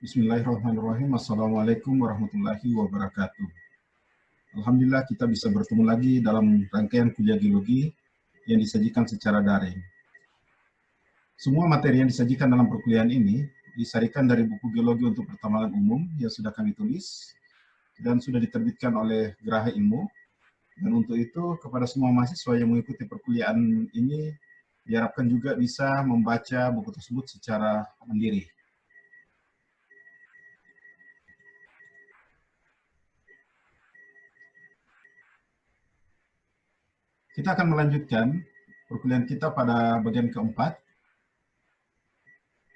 Bismillahirrahmanirrahim. Assalamualaikum warahmatullahi wabarakatuh. Alhamdulillah kita bisa bertemu lagi dalam rangkaian kuliah geologi yang disajikan secara daring. Semua materi yang disajikan dalam perkuliahan ini disarikan dari buku geologi untuk pertambangan umum yang sudah kami tulis dan sudah diterbitkan oleh Geraha Ilmu. Dan untuk itu kepada semua mahasiswa yang mengikuti perkuliahan ini diharapkan juga bisa membaca buku tersebut secara mandiri. Kita akan melanjutkan perkuliahan kita pada bagian keempat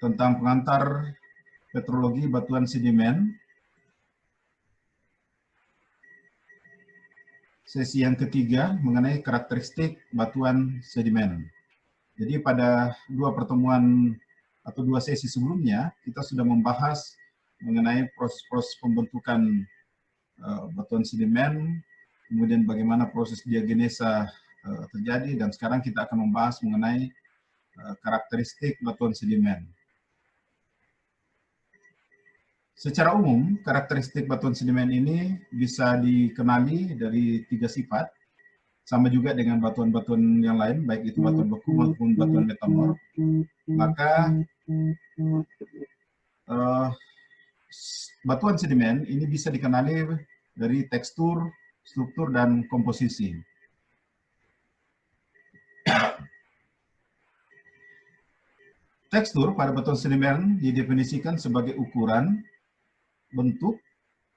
tentang pengantar petrologi batuan sedimen. Sesi yang ketiga mengenai karakteristik batuan sedimen. Jadi pada dua pertemuan atau dua sesi sebelumnya kita sudah membahas mengenai proses-proses pembentukan batuan sedimen, kemudian bagaimana proses diagenesa terjadi, dan sekarang kita akan membahas mengenai karakteristik batuan sedimen. Secara umum, karakteristik batuan sedimen ini bisa dikenali dari 3 sifat, sama juga dengan batuan-batuan yang lain, baik itu batuan beku maupun batuan metamorf. Maka batuan sedimen ini bisa dikenali dari tekstur, struktur, dan komposisi. Tekstur pada batuan sedimen didefinisikan sebagai ukuran, bentuk,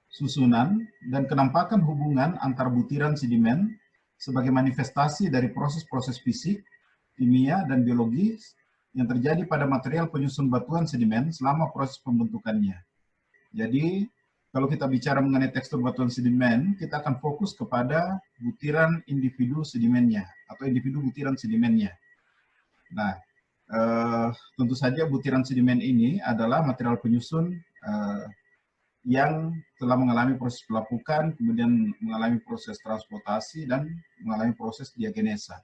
susunan, dan kenampakan hubungan antar butiran sedimen sebagai manifestasi dari proses-proses fisik, kimia, dan biologis yang terjadi pada material penyusun batuan sedimen selama proses pembentukannya. Jadi, kalau kita bicara mengenai tekstur batuan sedimen, kita akan fokus kepada butiran individu sedimennya atau individu butiran sedimennya. Nah, tentu saja butiran sedimen ini adalah material penyusun yang telah mengalami proses pelapukan, kemudian mengalami proses transportasi, dan mengalami proses diagenesa.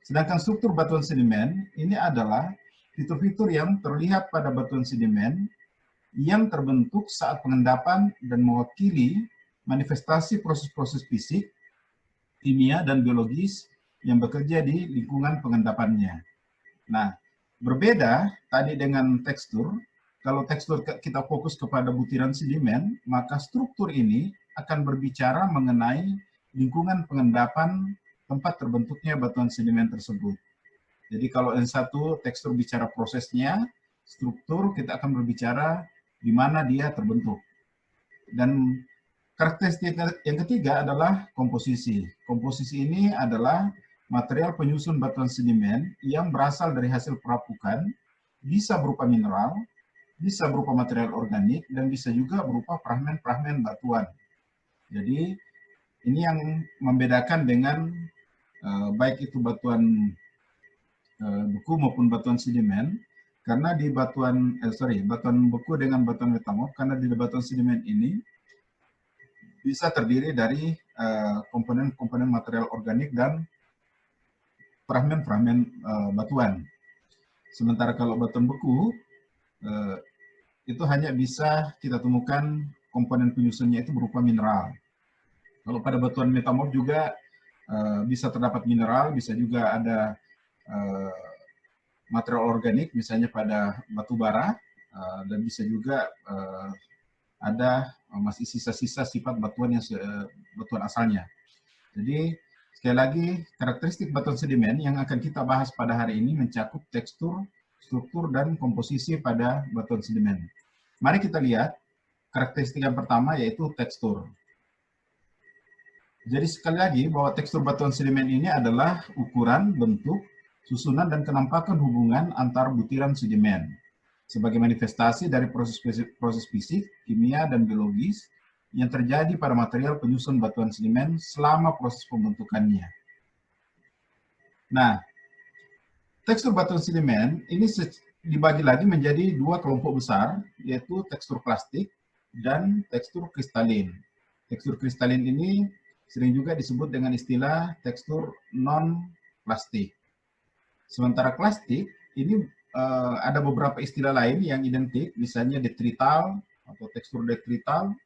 Sedangkan struktur batuan sedimen ini adalah fitur-fitur yang terlihat pada batuan sedimen yang terbentuk saat pengendapan dan mewakili manifestasi proses-proses fisik, kimia, dan biologis yang bekerja di lingkungan pengendapannya. Nah, berbeda tadi dengan tekstur. Kalau tekstur kita fokus kepada butiran sedimen, maka struktur ini akan berbicara mengenai lingkungan pengendapan tempat terbentuknya batuan sedimen tersebut. Jadi kalau yang satu tekstur bicara prosesnya, struktur kita akan berbicara di mana dia terbentuk. Dan karakteristik yang ketiga adalah komposisi. Komposisi ini adalah material penyusun batuan sedimen yang berasal dari hasil perapukan, bisa berupa mineral, bisa berupa material organik, dan bisa juga berupa fragmen-fragmen batuan. Jadi ini yang membedakan dengan baik itu batuan beku maupun batuan sedimen, karena di batuan beku dengan batuan metamorf, karena di batuan sedimen ini bisa terdiri dari komponen-komponen material organik dan fragmen-fragmen batuan. Sementara kalau batuan beku, itu hanya bisa kita temukan komponen penyusunnya itu berupa mineral. Kalau pada batuan metamorf juga bisa terdapat mineral, bisa juga ada material organik, misalnya pada batu bara, dan bisa juga ada masih sisa-sisa sifat batuan yang batuan asalnya. Jadi sekali lagi, karakteristik batuan sedimen yang akan kita bahas pada hari ini mencakup tekstur, struktur, dan komposisi pada batuan sedimen. Mari kita lihat karakteristik yang pertama, yaitu tekstur. Jadi sekali lagi bahwa tekstur batuan sedimen ini adalah ukuran, bentuk, susunan, dan kenampakan hubungan antar butiran sedimen sebagai manifestasi dari proses fisik, kimia, dan biologis yang terjadi pada material penyusun batuan sedimen selama proses pembentukannya. Nah, tekstur batuan sedimen ini dibagi lagi menjadi dua kelompok besar, yaitu tekstur plastik dan tekstur kristalin. Tekstur kristalin ini sering juga disebut dengan istilah tekstur non-plastik. Sementara plastik ini ada beberapa istilah lain yang identik, misalnya detrital atau tekstur detrital.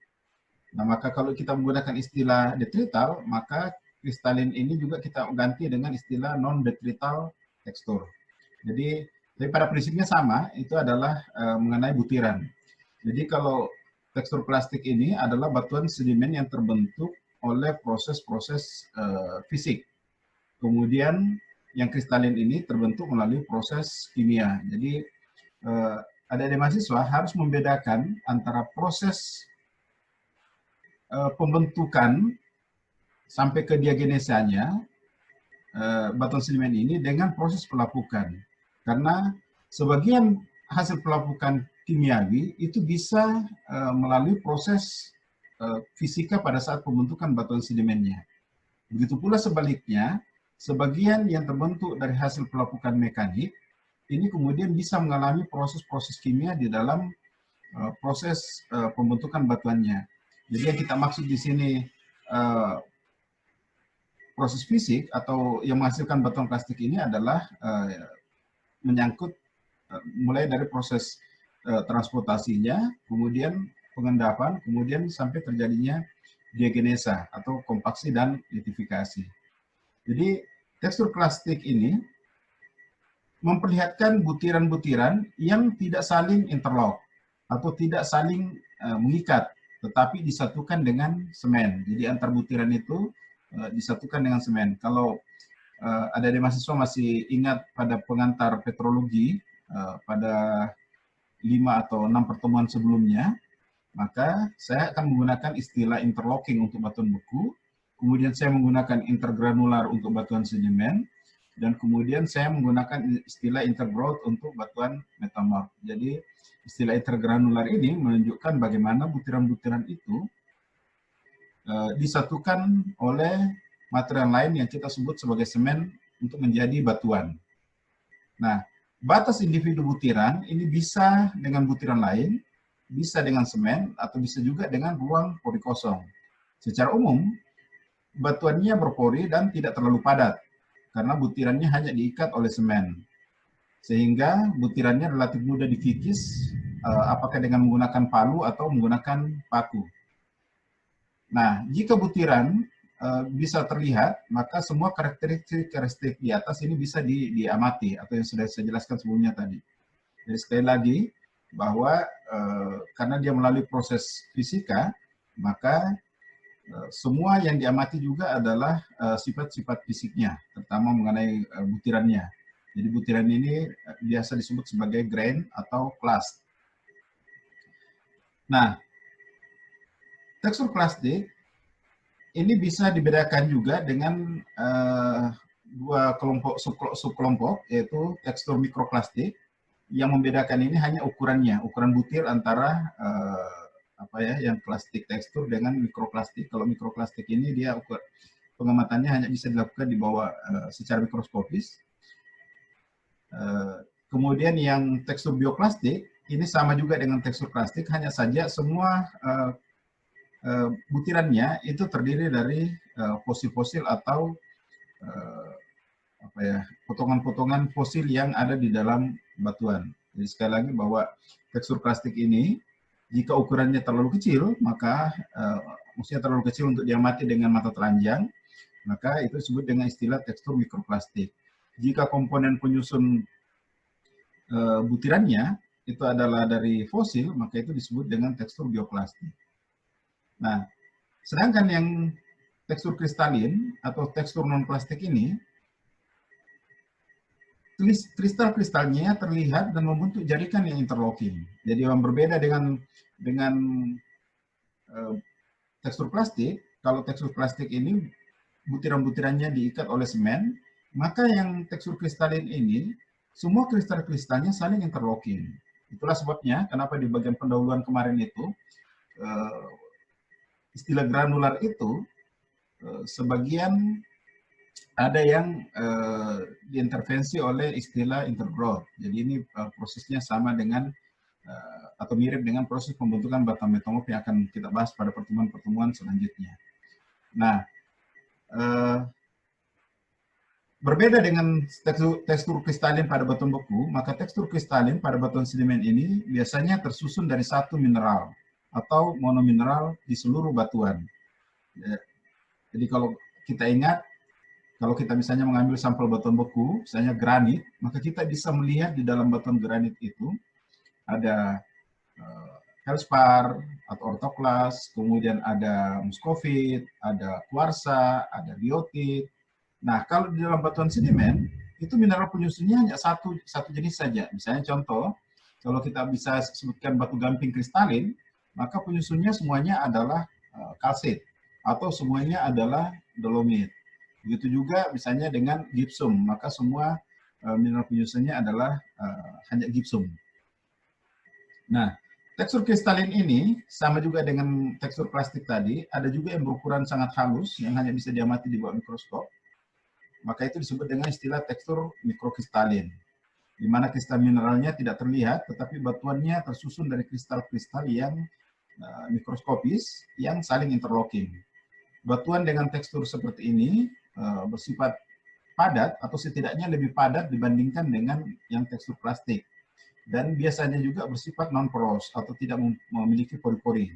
Nah, maka kalau kita menggunakan istilah detrital, maka kristalin ini juga kita ganti dengan istilah non-detrital tekstur. Jadi, pada prinsipnya sama, itu adalah mengenai butiran. Jadi kalau tekstur plastik ini adalah batuan sedimen yang terbentuk oleh proses-proses fisik. Kemudian yang kristalin ini terbentuk melalui proses kimia. Jadi adik-adik mahasiswa harus membedakan antara proses pembentukan sampai ke diagenesanya batuan sedimen ini dengan proses pelapukan. Karena sebagian hasil pelapukan kimiawi itu bisa melalui proses fisika pada saat pembentukan batuan sedimennya. Begitu pula sebaliknya, sebagian yang terbentuk dari hasil pelapukan mekanik ini kemudian bisa mengalami proses-proses kimia di dalam proses pembentukan batuannya. Jadi yang kita maksud di sini proses fisik atau yang menghasilkan batuan plastik ini adalah menyangkut mulai dari proses transportasinya, kemudian pengendapan, kemudian sampai terjadinya diagenesa atau kompaksi dan litifikasi. Jadi tekstur plastik ini memperlihatkan butiran-butiran yang tidak saling interlock atau tidak saling mengikat, tetapi disatukan dengan semen. Jadi antar butiran itu disatukan dengan semen. Kalau ada mahasiswa masih ingat pada pengantar petrologi pada 5 atau 6 pertemuan sebelumnya, maka saya akan menggunakan istilah interlocking untuk batuan beku, kemudian saya menggunakan intergranular untuk batuan sedimen, dan kemudian saya menggunakan istilah intergrowth untuk batuan metamorf. Jadi istilah intergranular ini menunjukkan bagaimana butiran-butiran itu disatukan oleh material lain yang kita sebut sebagai semen untuk menjadi batuan. Nah, batas individu butiran ini bisa dengan butiran lain, bisa dengan semen, atau bisa juga dengan ruang pori kosong. Secara umum, batuannya berpori dan tidak terlalu padat, karena butirannya hanya diikat oleh semen. Sehingga butirannya relatif mudah dikikis, apakah dengan menggunakan palu atau menggunakan paku. Nah, jika butiran bisa terlihat, maka semua karakteristik di atas ini bisa diamati, atau yang sudah saya jelaskan sebelumnya tadi. Jadi sekali lagi, bahwa karena dia melalui proses fisika, maka semua yang diamati juga adalah sifat-sifat fisiknya, terutama mengenai butirannya. Jadi butiran ini biasa disebut sebagai grain atau clast. Nah, tekstur plastik ini bisa dibedakan juga dengan dua kelompok subkelompok, yaitu tekstur mikroplastik. Yang membedakan ini hanya ukurannya, ukuran butir antara yang plastik tekstur dengan mikroplastik. Kalau mikroplastik ini dia pengamatannya hanya bisa dilakukan di bawah secara mikroskopis. Kemudian yang tekstur bioplastik ini sama juga dengan tekstur plastik, hanya saja semua butirannya itu terdiri dari fosil-fosil atau potongan-potongan fosil yang ada di dalam batuan. Jadi sekali lagi bahwa tekstur plastik ini jika ukurannya terlalu kecil, maka maksudnya terlalu kecil untuk diamati dengan mata telanjang, maka itu disebut dengan istilah tekstur mikroplastik. Jika komponen penyusun butirannya itu adalah dari fosil, maka itu disebut dengan tekstur bioplastik. Nah, sedangkan yang tekstur kristalin atau tekstur non-plastik ini, kristal-kristalnya terlihat dan membentuk jaringan yang interlocking. Jadi yang berbeda dengan tekstur plastik, kalau tekstur plastik ini butiran-butirannya diikat oleh semen, maka yang tekstur kristalin ini, semua kristal-kristalnya saling interlocking. Itulah sebabnya kenapa di bagian pendahuluan kemarin itu, istilah granular itu, sebagian ada yang diintervensi oleh istilah intergrowth. Jadi ini prosesnya sama dengan atau mirip dengan proses pembentukan batuan metamorf yang akan kita bahas pada pertemuan-pertemuan selanjutnya. Nah, Berbeda dengan tekstur kristalin pada batuan beku, maka tekstur kristalin pada batuan sedimen ini biasanya tersusun dari satu mineral atau monomineral di seluruh batuan. Jadi kalau kita ingat, kalau kita misalnya mengambil sampel batuan beku, misalnya granit, maka kita bisa melihat di dalam batuan granit itu ada feldspar atau orthoklas, kemudian ada muskovit, ada kuarsa, ada biotit. Nah, kalau di dalam batuan sedimen, itu mineral penyusunnya hanya satu jenis saja. Misalnya contoh, kalau kita bisa sebutkan batu gamping kristalin, maka penyusunnya semuanya adalah kalsit, atau semuanya adalah dolomit. Begitu juga misalnya dengan gipsum, maka semua mineral penyusunnya adalah hanya gipsum. Nah, tekstur kristalin ini sama juga dengan tekstur plastik tadi, ada juga yang berukuran sangat halus, yang hanya bisa diamati di bawah mikroskop. Maka itu disebut dengan istilah tekstur mikrokristalin, di mana kristal mineralnya tidak terlihat, tetapi batuannya tersusun dari kristal-kristal yang mikroskopis yang saling interlocking. Batuan dengan tekstur seperti ini bersifat padat atau setidaknya lebih padat dibandingkan dengan yang tekstur plastik, dan biasanya juga bersifat non-poros atau tidak memiliki pori-pori.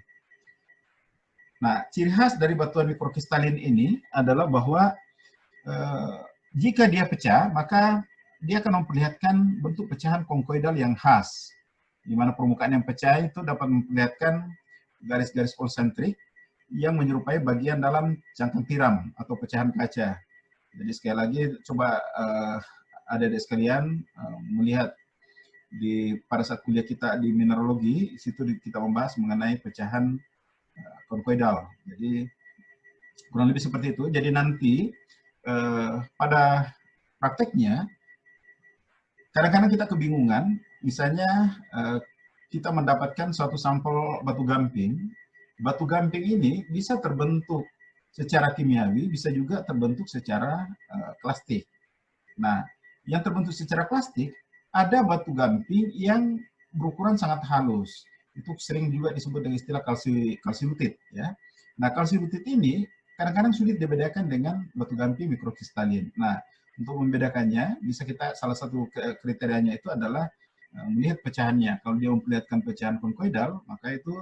Nah, ciri khas dari batuan mikrokristalin ini adalah bahwa jika dia pecah, maka dia akan memperlihatkan bentuk pecahan konkoidal yang khas, di mana permukaan yang pecah itu dapat memperlihatkan garis-garis konsentrik yang menyerupai bagian dalam cangkang tiram atau pecahan kaca. Jadi sekali lagi, coba adik-adik sekalian melihat pada saat kuliah kita di mineralogi, situ kita membahas mengenai pecahan konkoidal. Jadi kurang lebih seperti itu. Jadi nanti pada prakteknya, kadang-kadang kita kebingungan, misalnya kita mendapatkan suatu sampel batu gamping. Batu gamping ini bisa terbentuk secara kimiawi, bisa juga terbentuk secara plastik. Nah, yang terbentuk secara plastik, ada batu gamping yang berukuran sangat halus. Itu sering juga disebut dengan istilah kalsilutit. Ya. Nah, kalsilutit ini kadang-kadang sulit dibedakan dengan batu gamping mikrokristalin. Nah, untuk membedakannya, bisa kita salah satu kriterianya itu adalah melihat pecahannya. Kalau dia memperlihatkan pecahan konkoidal, maka itu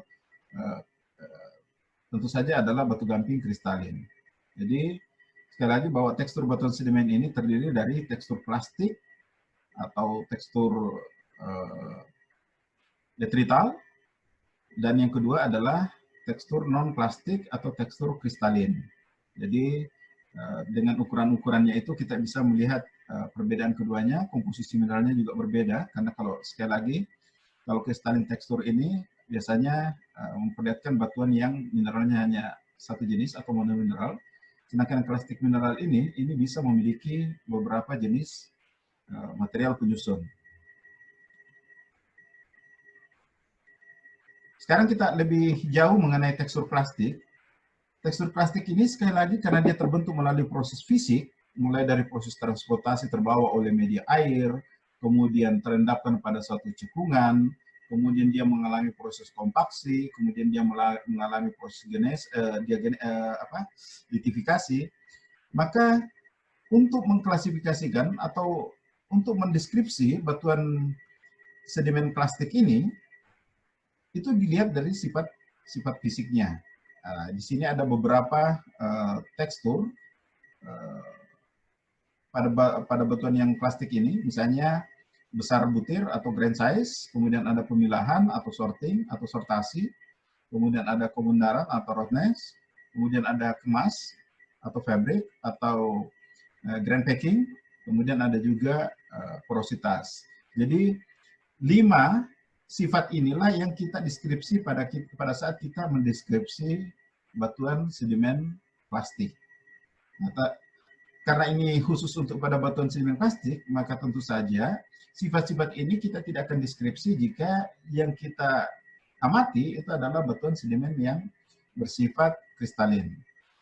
tentu saja adalah batu gamping kristalin. Jadi, sekali lagi bahwa tekstur batuan sedimen ini terdiri dari tekstur plastik atau tekstur detrital, dan yang kedua adalah tekstur non-plastik atau tekstur kristalin. Jadi dengan ukuran-ukurannya itu kita bisa melihat perbedaan keduanya. Komposisi mineralnya juga berbeda, karena kalau sekali lagi, kalau kristalin tekstur ini biasanya memperlihatkan batuan yang mineralnya hanya satu jenis atau monomineral, sedangkan plastik mineral ini bisa memiliki beberapa jenis material penyusun. Sekarang kita lebih jauh mengenai tekstur plastik. Tekstur plastik ini sekali lagi karena dia terbentuk melalui proses fisik, mulai dari proses transportasi terbawa oleh media air, kemudian terendapkan pada suatu cekungan, kemudian dia mengalami proses kompaksi, kemudian dia mengalami proses litifikasi. Maka untuk mengklasifikasikan atau untuk mendeskripsi batuan sedimen plastik ini, itu dilihat dari sifat fisiknya. Di sini ada beberapa tekstur pada batuan yang plastik ini, misalnya besar butir atau grain size, kemudian ada pemilahan atau sorting atau sortasi, kemudian ada kemundaran atau roughness, kemudian ada kemas atau fabric atau grain packing, kemudian ada juga porositas. Jadi 5 sifat inilah yang kita deskripsi pada saat kita mendeskripsi batuan sedimen plastik. Karena ini khusus untuk pada batuan sedimen plastik, maka tentu saja sifat-sifat ini kita tidak akan deskripsi jika yang kita amati itu adalah batuan sedimen yang bersifat kristalin.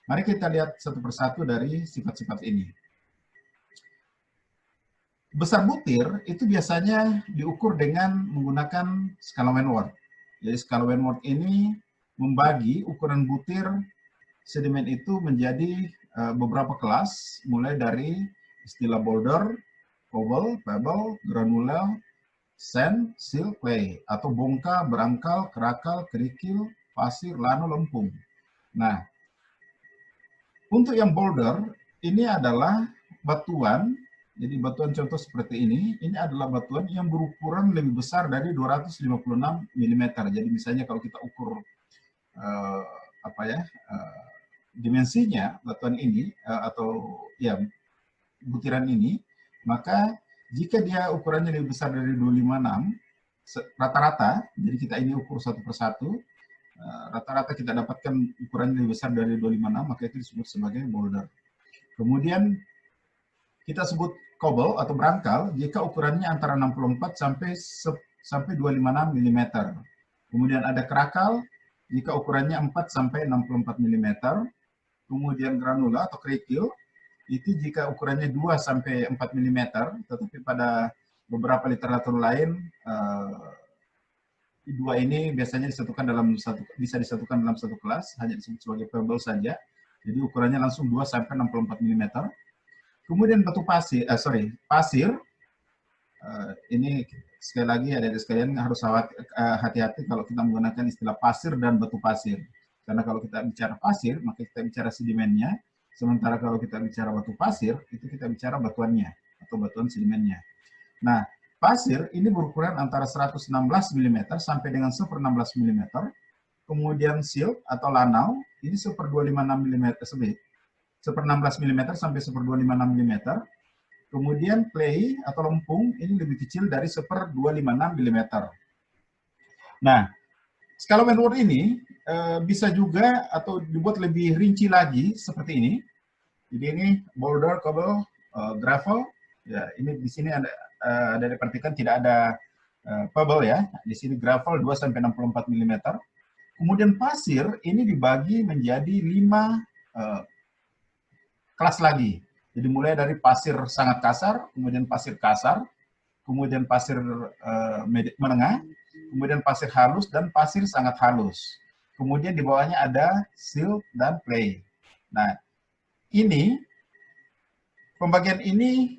Mari kita lihat satu persatu dari sifat-sifat ini. Besar butir itu biasanya diukur dengan menggunakan skala Wentworth. Jadi skala Wentworth ini membagi ukuran butir sedimen itu menjadi beberapa kelas, mulai dari istilah boulder, cobble, pebble, granula, sand, silt, clay, atau bongka, berangkal, kerakal, kerikil, pasir, lano, lempung. Nah, untuk yang boulder, ini adalah batuan, jadi batuan contoh seperti ini adalah batuan yang berukuran lebih besar dari 256 mm. Jadi misalnya kalau kita ukur dimensinya batuan ini atau ya butiran ini, maka jika dia ukurannya lebih besar dari 256 rata-rata, jadi kita ini ukur satu persatu, rata-rata kita dapatkan ukuran lebih besar dari 256, maka itu disebut sebagai boulder. Kemudian kita sebut cobble atau berangkal jika ukurannya antara 64 sampai 256 mm. Kemudian ada kerakal jika ukurannya 4 sampai 64 mm. Kemudian granula atau kerikil itu jika ukurannya 2 sampai 4 mm, tetapi pada beberapa literatur lain dua ini biasanya bisa disatukan dalam satu kelas, hanya disebut sebagai pebble saja. Jadi ukurannya langsung 2 sampai 64 mm. Kemudian batu pasir, ini sekali lagi adik-adik sekalian harus hati-hati kalau kita menggunakan istilah pasir dan batu pasir. Karena kalau kita bicara pasir, maka kita bicara sedimennya. Sementara kalau kita bicara batu pasir, itu kita bicara batuannya atau batuan sedimennya. Nah, pasir ini berukuran antara 116 mm sampai dengan 1/16 mm. Kemudian silt atau lanau ini 1/256 mm, 1/16 mm sampai 1/256 mm. Kemudian clay atau lempung ini lebih kecil dari 1/256 mm. Nah, skala Wentworth ini bisa juga atau dibuat lebih rinci lagi seperti ini. Jadi ini boulder, cobble, gravel. Ya, ini di sini ada diperhatikan tidak ada pebble ya. Di sini gravel 2 sampai 64 mm. Kemudian pasir ini dibagi menjadi 5 kelas lagi. Jadi mulai dari pasir sangat kasar, kemudian pasir kasar, kemudian pasir menengah, kemudian pasir halus, dan pasir sangat halus. Kemudian di bawahnya ada silt dan clay. Nah, ini pembagian ini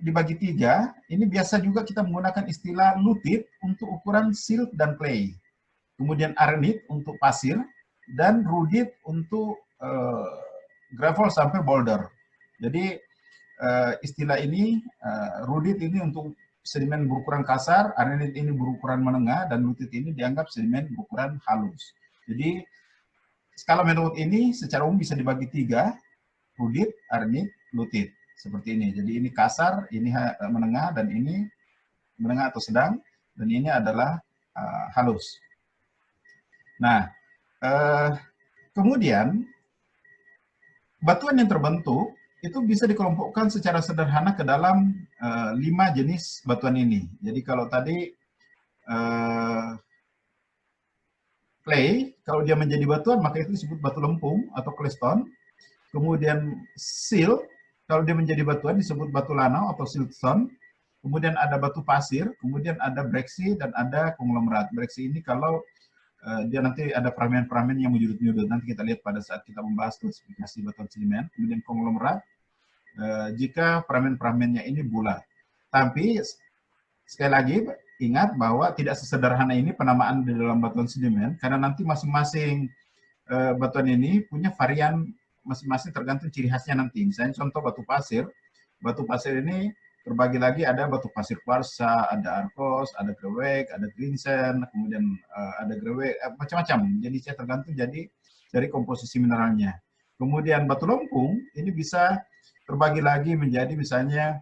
dibagi 3. Ini biasa juga kita menggunakan istilah lutit untuk ukuran silt dan clay. Kemudian arenit untuk pasir, dan rudit untuk gravel sampai boulder. Jadi istilah ini, rudit ini untuk sedimen berukuran kasar, arenit ini berukuran menengah, dan lutit ini dianggap sedimen berukuran halus. Jadi skala Wentworth ini secara umum bisa dibagi 3, rudit, arenit, lutit. Seperti ini. Jadi ini kasar, ini menengah, dan ini menengah atau sedang, dan ini adalah halus. Nah, kemudian batuan yang terbentuk itu bisa dikelompokkan secara sederhana ke dalam 5 jenis batuan ini. Jadi kalau tadi clay, kalau dia menjadi batuan maka itu disebut batu lempung atau claystone. Kemudian silt, kalau dia menjadi batuan disebut batu lanau atau siltstone. Kemudian ada batu pasir, kemudian ada breksi, dan ada konglomerat. Breksi ini kalau dia nanti ada peramen-peramen yang menyudut-nyudut. Nanti kita lihat pada saat kita membahas klasifikasi batuan sedimen. Kemudian konglomerat, jika peramen-peramennya ini bulat. Tapi sekali lagi ingat bahwa tidak sesederhana ini penamaan di dalam batuan sedimen, karena nanti masing-masing batuan ini punya varian masing-masing tergantung ciri khasnya nanti. Misalnya contoh batu pasir ini terbagi lagi, ada batu pasir kuarsa, ada arkos, ada grewek, ada greensand, kemudian ada grewek, macam-macam. Jadi saya tergantung jadi dari komposisi mineralnya. Kemudian batu lempung ini bisa terbagi lagi menjadi misalnya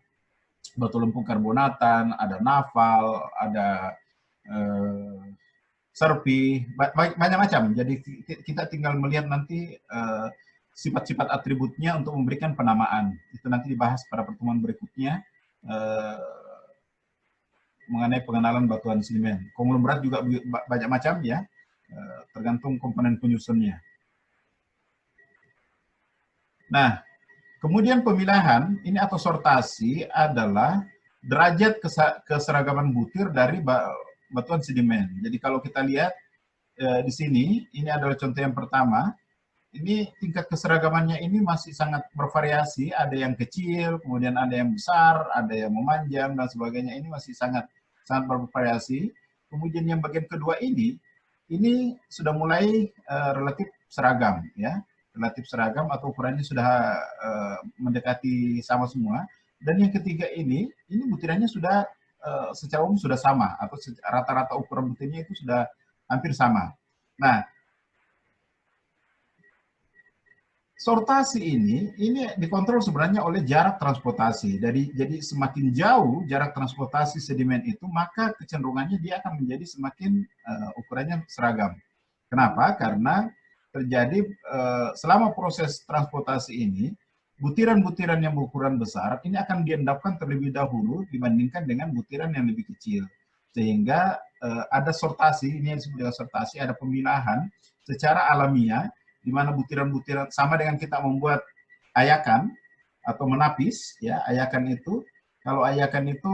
batu lempung karbonatan, ada naval, ada serpi, banyak macam. Jadi kita tinggal melihat nanti sifat-sifat atributnya untuk memberikan penamaan. Itu nanti dibahas pada pertemuan berikutnya. Mengenai pengenalan batuan sedimen. Konglomerat juga banyak macam ya, tergantung komponen penyusunnya. Nah, kemudian pemilahan ini atau sortasi adalah derajat keseragaman butir dari batuan sedimen. Jadi kalau kita lihat di sini, ini adalah contoh yang pertama, ini tingkat keseragamannya ini masih sangat bervariasi, ada yang kecil, kemudian ada yang besar, ada yang memanjang dan sebagainya, ini masih sangat bervariasi. Kemudian yang bagian kedua ini sudah mulai relatif seragam, ya, relatif seragam atau ukurannya sudah mendekati sama semua. Dan yang ketiga ini butirannya sudah secara umum sudah sama, atau rata-rata ukuran butirnya itu sudah hampir sama. Nah, sortasi ini dikontrol sebenarnya oleh jarak transportasi. Jadi semakin jauh jarak transportasi sedimen itu, maka kecenderungannya dia akan menjadi semakin ukurannya seragam. Kenapa? Karena terjadi selama proses transportasi ini, butiran-butiran yang berukuran besar ini akan diendapkan terlebih dahulu dibandingkan dengan butiran yang lebih kecil. Sehingga ada sortasi, ini yang disebut dengan sortasi, ada pemilahan secara alamiah, di mana butiran-butiran sama dengan kita membuat ayakan atau menapis, ya, ayakan itu, kalau ayakan itu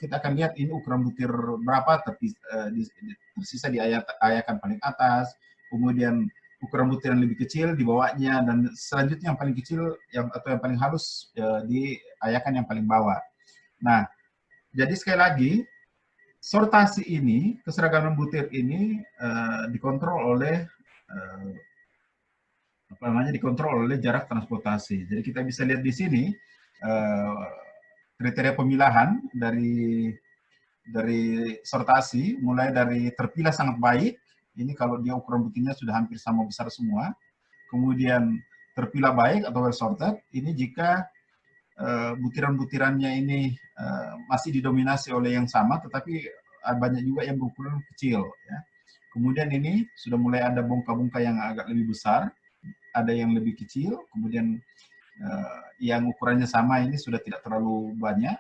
kita akan lihat ini ukuran butir berapa tersisa di ayakan paling atas, kemudian ukuran butir yang lebih kecil di bawahnya, dan selanjutnya yang paling kecil atau yang paling halus di ayakan yang paling bawah. Nah, jadi sekali lagi, sortasi ini, keseragaman butir ini dikontrol oleh dikontrol oleh jarak transportasi. Jadi kita bisa lihat di sini kriteria pemilahan dari sortasi, mulai dari terpilah sangat baik, ini kalau dia ukuran butirnya sudah hampir sama besar semua. Kemudian terpilah baik atau well sorted, ini jika butiran-butirannya ini masih didominasi oleh yang sama, tetapi banyak juga yang berukuran kecil, ya. Kemudian ini sudah mulai ada bongka-bongka yang agak lebih besar, ada yang lebih kecil, kemudian yang ukurannya sama ini sudah tidak terlalu banyak,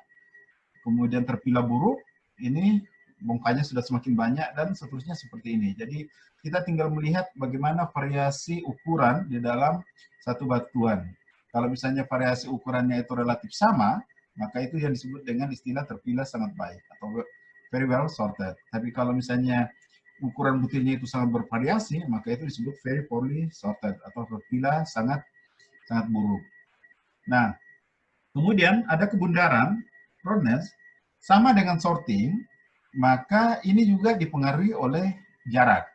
kemudian terpilah buruk, ini bongkanya sudah semakin banyak, dan seterusnya seperti ini. Jadi kita tinggal melihat bagaimana variasi ukuran di dalam satu batuan. Kalau misalnya variasi ukurannya itu relatif sama, maka itu yang disebut dengan istilah terpilah sangat baik atau very well sorted. Tapi kalau misalnya ukuran butirnya itu sangat bervariasi, maka itu disebut very poorly sorted atau terpilah sangat buruk. Nah, kemudian ada kebundaran, roundness, sama dengan sorting, maka ini juga dipengaruhi oleh jarak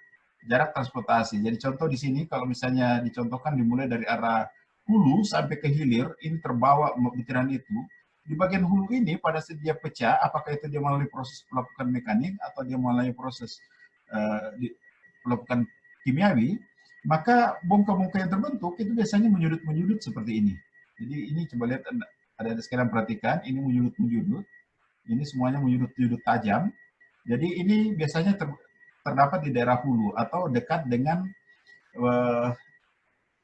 transportasi. Jadi contoh di sini, kalau misalnya dicontohkan dimulai dari arah hulu sampai ke hilir, ini terbawa butiran itu. Di bagian hulu ini pada saat dia pecah, apakah itu dia melalui proses pelapukan mekanik atau dia melalui proses pelapukan kimiawi, maka bongka-bongka yang terbentuk itu biasanya menyudut-menyudut seperti ini. Jadi ini coba lihat, ada sekalian perhatikan, ini menyudut-menyudut, ini semuanya menyudut-menyudut tajam. Jadi ini biasanya terdapat di daerah hulu atau dekat dengan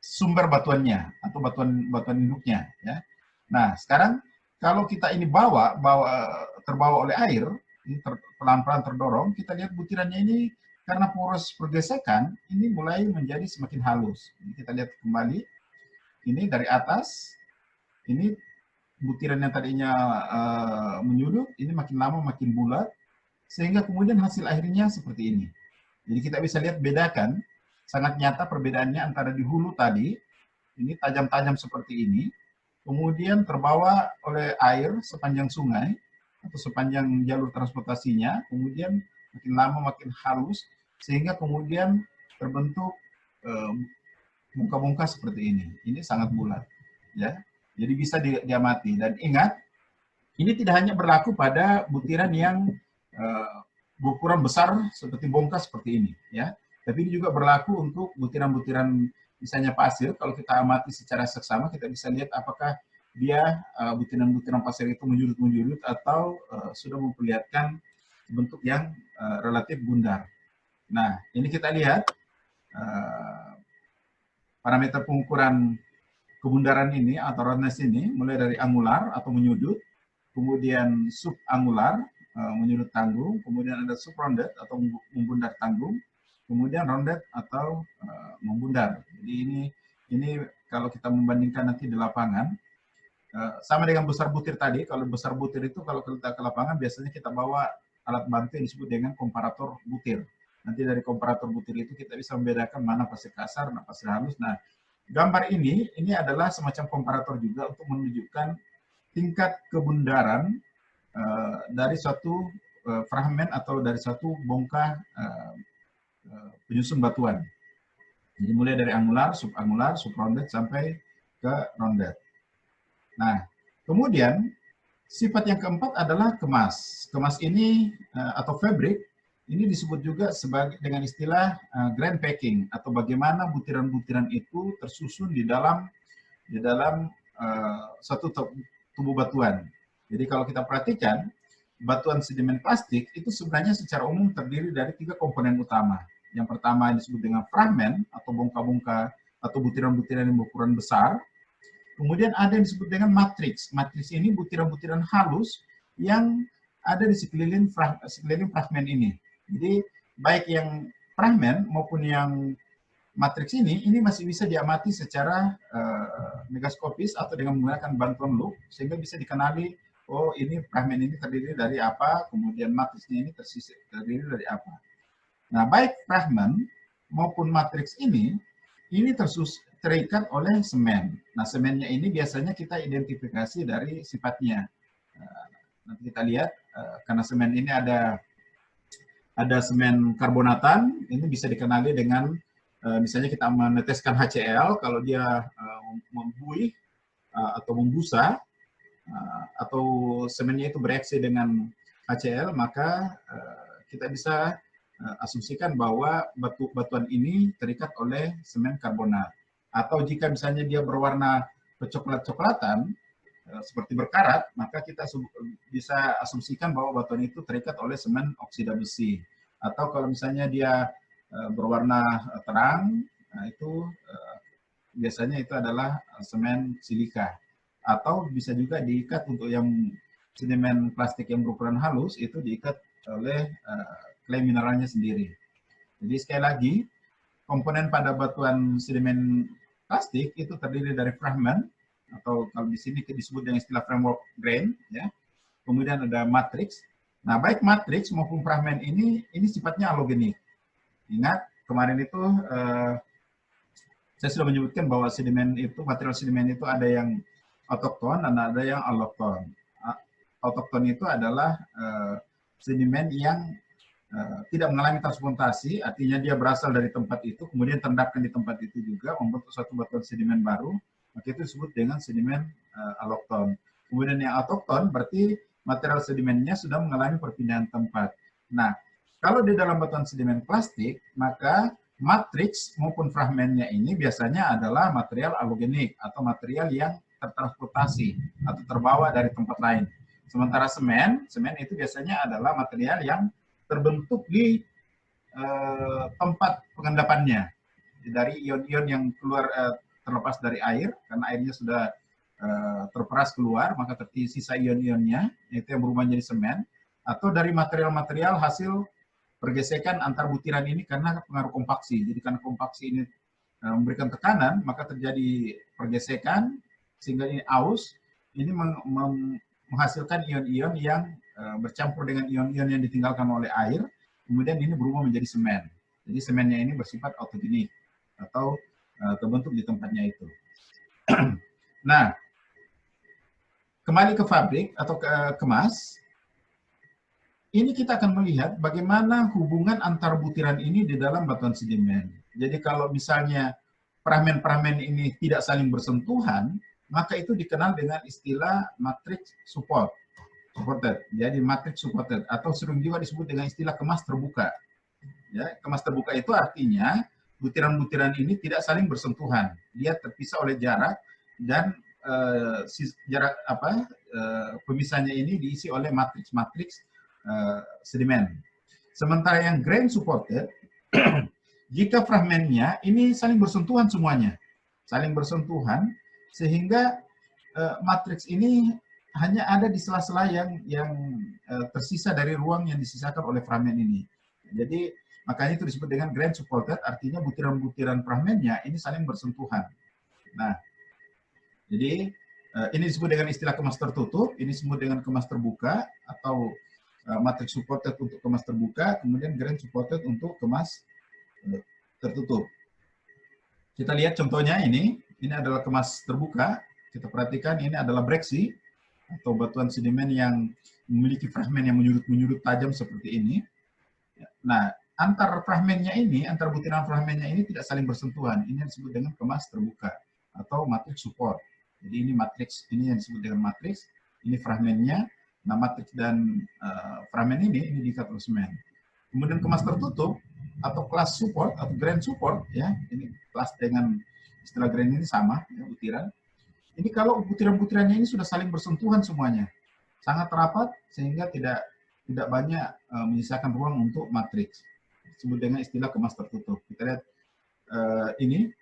sumber batuannya atau batuan induknya, ya. Nah, sekarang kalau kita ini terbawa oleh air, ini pelan-pelan terdorong, kita lihat butirannya ini karena poros pergesekan ini mulai menjadi semakin halus. Jadi kita lihat kembali, ini dari atas, ini butiran yang tadinya menyudut, ini makin lama makin bulat, sehingga kemudian hasil akhirnya seperti ini. Jadi kita bisa lihat bedakan, sangat nyata perbedaannya antara di hulu tadi, ini tajam-tajam seperti ini, kemudian terbawa oleh air sepanjang sungai, atau sepanjang jalur transportasinya, kemudian makin lama makin halus, sehingga kemudian terbentuk bongka-bongka seperti ini. Ini sangat bulat, ya. Jadi bisa diamati. Dan ingat, ini tidak hanya berlaku pada butiran yang berukuran besar seperti bongka seperti ini, ya. Tapi ini juga berlaku untuk butiran-butiran misalnya pasir. Kalau kita amati secara seksama, kita bisa lihat apakah dia butiran-butiran pasir itu menjurut-menjurut atau sudah memperlihatkan bentuk yang relatif bundar. Nah, ini kita lihat parameter pengukuran kebundaran ini atau roundness ini, mulai dari angular atau menyudut, kemudian subangular, menyudut tanggung, kemudian ada subrounded atau membundar tanggung, kemudian rounded atau membundar. Jadi ini kalau kita membandingkan nanti di lapangan, sama dengan besar butir tadi. Kalau besar butir itu kalau kita ke lapangan biasanya kita bawa alat bantu yang disebut dengan komparator butir. Nanti dari komparator butir itu kita bisa membedakan mana pasir kasar, mana pasir halus. Nah, gambar ini adalah semacam komparator juga untuk menunjukkan tingkat kebundaran dari suatu fragmen atau dari satu bongkah penyusun batuan. Jadi mulai dari angular, subrounded sampai ke rounded. Nah, kemudian sifat yang keempat adalah kemas. Kemas ini atau fabric ini disebut juga sebagai dengan istilah grand packing, atau bagaimana butiran-butiran itu tersusun di dalam satu tubuh batuan. Jadi kalau kita perhatikan, batuan sedimen plastik itu sebenarnya secara umum terdiri dari 3 komponen utama. Yang pertama disebut dengan fragmen atau bongkah-bongkah atau butiran-butiran yang berukuran besar. Kemudian ada yang disebut dengan matriks. Matriks ini butiran-butiran halus yang ada di sekeliling fragmen ini. Jadi baik yang fragmen maupun yang matriks ini masih bisa diamati secara mikroskopis atau dengan menggunakan bantuan loop, sehingga bisa dikenali, oh ini fragmen ini terdiri dari apa, kemudian matriksnya ini terdiri dari apa. Nah, baik fragmen maupun matriks ini terikat oleh semen. Nah, semennya ini biasanya kita identifikasi dari sifatnya. Nanti kita lihat, karena semen ini ada semen karbonatan, ini bisa dikenali dengan misalnya kita meneteskan HCl, kalau dia membuih atau membusa, atau semennya itu bereaksi dengan HCl, maka kita bisa asumsikan bahwa batuan ini terikat oleh semen karbonat. Atau jika misalnya dia berwarna kecoklat-coklatan, seperti berkarat, maka kita bisa asumsikan bahwa batuan itu terikat oleh semen oksida besi. Atau kalau misalnya dia berwarna terang, nah itu biasanya itu adalah semen silika. Atau bisa juga diikat untuk yang sedimen plastik yang berukuran halus, itu diikat oleh clay mineralnya sendiri. Jadi sekali lagi, komponen pada batuan sedimen plastik itu terdiri dari fragmen, atau kalau di sini disebut dengan istilah framework grain, ya. Kemudian ada matriks. Nah, baik matriks maupun fragmen ini sifatnya alogenik. Ingat, kemarin itu saya sudah menyebutkan bahwa material sedimen itu ada yang autokton dan ada yang allochton. Autokton itu adalah sedimen yang tidak mengalami transplantasi, artinya dia berasal dari tempat itu, kemudian terendapkan di tempat itu juga, membentuk suatu batuan sedimen baru, maka itu disebut dengan sedimen allochton. Kemudian yang autokton berarti material sedimennya sudah mengalami perpindahan tempat. Nah, kalau di dalam batuan sedimen plastik, maka matriks maupun fragmennya ini biasanya adalah material alogenik atau material yang tertransportasi atau terbawa dari tempat lain. Sementara semen itu biasanya adalah material yang terbentuk di tempat pengendapannya dari ion-ion yang keluar terlepas dari air, karena airnya sudah terperas keluar, maka tersisa ion-ionnya, itu yang berubah menjadi semen, atau dari material-material hasil pergesekan antar butiran ini karena pengaruh kompaksi. Jadi karena kompaksi ini memberikan tekanan, maka terjadi pergesekan, sehingga ini aus, ini menghasilkan ion-ion yang bercampur dengan ion-ion yang ditinggalkan oleh air, kemudian ini berubah menjadi semen. Jadi semennya ini bersifat autogenik atau terbentuk di tempatnya itu. Nah, kembali ke fabrik atau ke kemas, ini kita akan melihat bagaimana hubungan antar butiran ini di dalam batuan sedimen. Jadi kalau misalnya fragmen-fragmen ini tidak saling bersentuhan, maka itu dikenal dengan istilah matrix supported. Jadi matrix supported, atau sering juga disebut dengan istilah kemas terbuka. Ya, kemas terbuka itu artinya butiran-butiran ini tidak saling bersentuhan. Dia terpisah oleh jarak, dan pemisahnya ini diisi oleh matriks-matriks sedimen. Sementara yang grain supported, jika fragmennya ini saling bersentuhan semuanya, saling bersentuhan, sehingga matriks ini hanya ada di sela-sela yang tersisa dari ruang yang disisakan oleh fragmen ini. Jadi makanya itu disebut dengan grain supported, artinya butiran-butiran fragmennya ini saling bersentuhan. Nah, jadi ini disebut dengan istilah kemas tertutup, ini disebut dengan kemas terbuka, atau matrix supported untuk kemas terbuka, kemudian grain supported untuk kemas tertutup. Kita lihat contohnya ini adalah kemas terbuka. Kita perhatikan ini adalah breksi atau batuan sedimen yang memiliki fragmen yang menyudut-menyudut tajam seperti ini. Nah, antar fragmennya ini, antar butiran fragmennya ini tidak saling bersentuhan. Ini yang disebut dengan kemas terbuka atau matriks support. Jadi ini matriks, ini yang disebut dengan matriks, ini fragmennya. Nah, matriks dan fragmen ini diikat oleh semen. Kemudian kemas tertutup atau kelas support atau grand support, ya, ini kelas dengan istilah grand ini sama, ya, butiran. Ini kalau butiran-butirannya ini sudah saling bersentuhan semuanya, sangat rapat sehingga tidak banyak menyisakan ruang untuk matriks. Disebut dengan istilah kemas tertutup. Kita lihat ini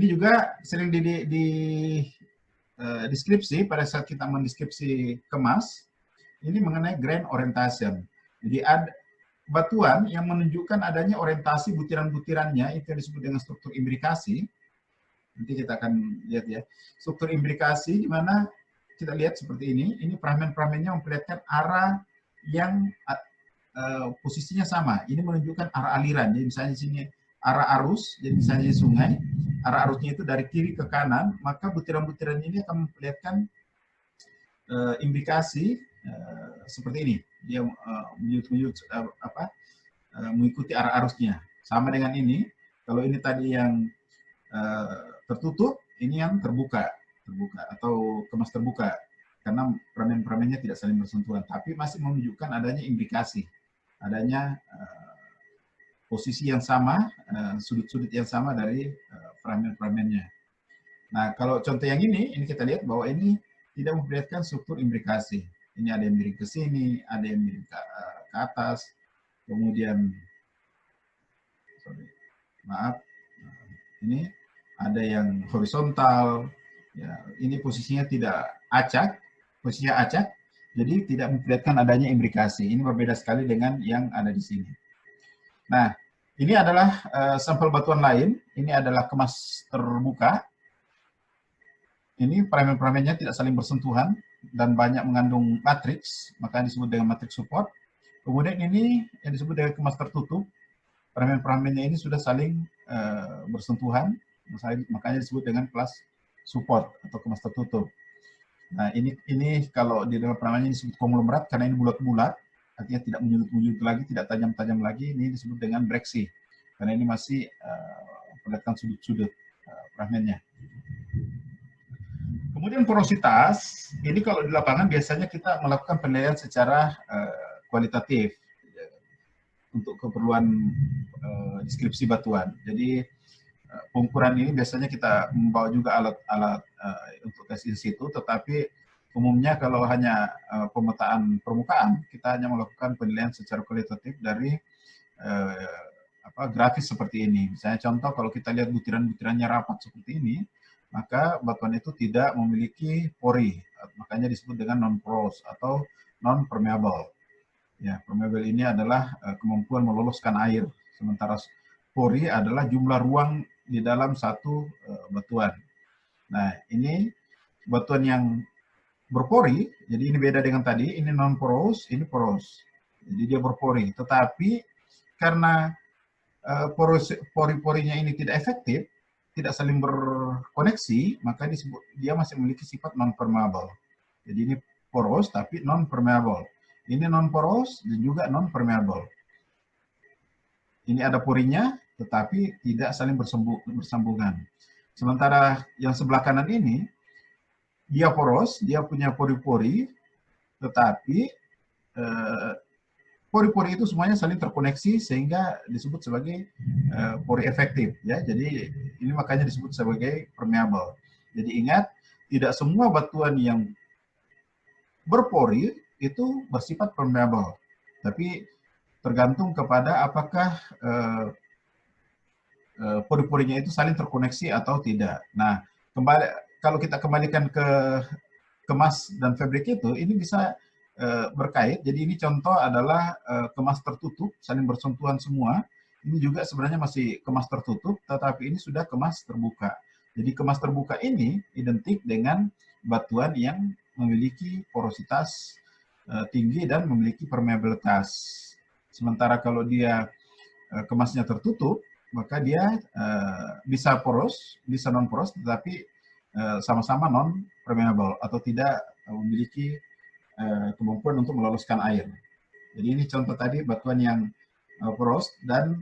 juga sering di deskripsi pada saat kita mendeskripsi kemas, ini mengenai grain orientation. Jadi ada batuan yang menunjukkan adanya orientasi butiran-butirannya, itu yang disebut dengan struktur imbrikasi. Nanti kita akan lihat ya. Struktur imbrikasi di mana kita lihat seperti ini fragmen-fragmennya memperlihatkan arah yang posisinya sama. Ini menunjukkan arah aliran. Jadi misalnya di sini arah arus, jadi misalnya di sungai, arah arusnya itu dari kiri ke kanan, maka butiran-butiran ini akan memperlihatkan imbrikasi seperti ini. Dia mengikuti arah arusnya. Sama dengan ini, kalau ini tadi yang tertutup, ini yang terbuka atau kemas terbuka, karena fragmen-fragmennya tidak saling bersentuhan, tapi masih menunjukkan adanya implikasi, adanya posisi yang sama, sudut-sudut yang sama dari fragmen-fragmennya. Nah, kalau contoh yang ini kita lihat bahwa ini tidak memperlihatkan struktur implikasi. Ini ada yang miring ke sini, ada yang miring ke atas, kemudian, ini ada yang horizontal, ya, ini posisinya tidak acak, posisinya acak, jadi tidak memperlihatkan adanya implikasi. Ini berbeda sekali dengan yang ada di sini. Nah, ini adalah sampel batuan lain, ini adalah kemas terbuka. Ini fragmen-fragmennya tidak saling bersentuhan dan banyak mengandung matriks, maka disebut dengan matriks support. Kemudian ini yang disebut dengan kemas tertutup, fragmen-fragmennya ini sudah saling bersentuhan, makanya disebut dengan kelas support atau kemas tertutup. Nah, ini kalau di dalam perangannya disebut konglomerat karena ini bulat-bulat, artinya tidak menyudut-menyudut lagi, tidak tajam-tajam lagi. Ini disebut dengan breksi karena ini masih memperlihatkan sudut-sudut fragmennya. Kemudian porositas, ini kalau di lapangan biasanya kita melakukan penilaian secara kualitatif untuk keperluan deskripsi batuan. Jadi pengukuran ini biasanya kita membawa juga alat-alat untuk tes in situ, tetapi umumnya kalau hanya pemetaan permukaan, kita hanya melakukan penilaian secara kualitatif dari grafis seperti ini. Misalnya contoh kalau kita lihat butiran-butirannya rapat seperti ini, maka batuan itu tidak memiliki pori, makanya disebut dengan non-porous atau non-permeable. Ya, permeable ini adalah kemampuan meloloskan air, sementara pori adalah jumlah ruang di dalam satu batuan. Nah, ini batuan yang berpori, jadi ini beda dengan tadi, ini non-porous, ini porous. Jadi dia berpori, tetapi karena pori-porinya ini tidak efektif, tidak saling berkoneksi, maka disebut dia masih memiliki sifat non-permeable. Jadi ini porous tapi non-permeable. Ini non-porous dan juga non-permeable. Ini ada porinya, tetapi tidak saling bersambungan. Sementara yang sebelah kanan ini, dia poros, dia punya pori-pori, tetapi pori-pori itu semuanya saling terkoneksi sehingga disebut sebagai pori efektif. Ya, jadi ini makanya disebut sebagai permeable. Jadi ingat, tidak semua batuan yang berpori itu bersifat permeable, tapi tergantung kepada apakah pori-porinya itu saling terkoneksi atau tidak. Nah, kalau kita kembalikan ke kemas dan fabrik itu, ini bisa berkait. Jadi ini contoh adalah kemas tertutup, saling bersentuhan semua. Ini juga sebenarnya masih kemas tertutup, tetapi ini sudah kemas terbuka. Jadi kemas terbuka ini identik dengan batuan yang memiliki porositas tinggi dan memiliki permeabilitas. Sementara kalau dia kemasnya tertutup, maka dia bisa poros, bisa non poros, tetapi sama-sama non permeable atau tidak memiliki kemampuan untuk meloloskan air. Jadi ini contoh tadi batuan yang poros dan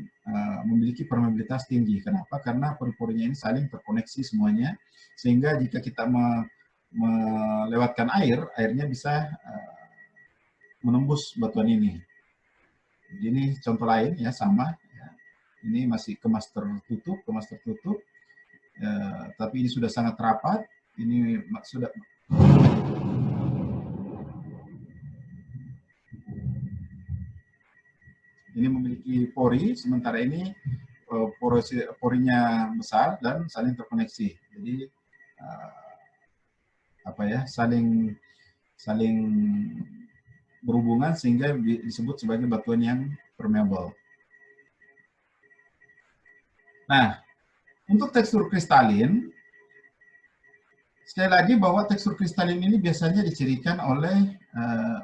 memiliki permeabilitas tinggi. Kenapa? Karena pori-porinya ini saling terkoneksi semuanya, sehingga jika kita melewatkan air, airnya bisa menembus batuan ini. Jadi ini contoh lain ya, sama. Ya. Ini masih kemas tertutup, tapi ini sudah sangat rapat. Ini sudah memiliki pori, sementara ini porinya besar dan saling terkoneksi. Jadi saling berhubungan sehingga disebut sebagai batuan yang permeable. Nah, untuk tekstur kristalin, sekali lagi bahwa tekstur kristalin ini biasanya dicirikan oleh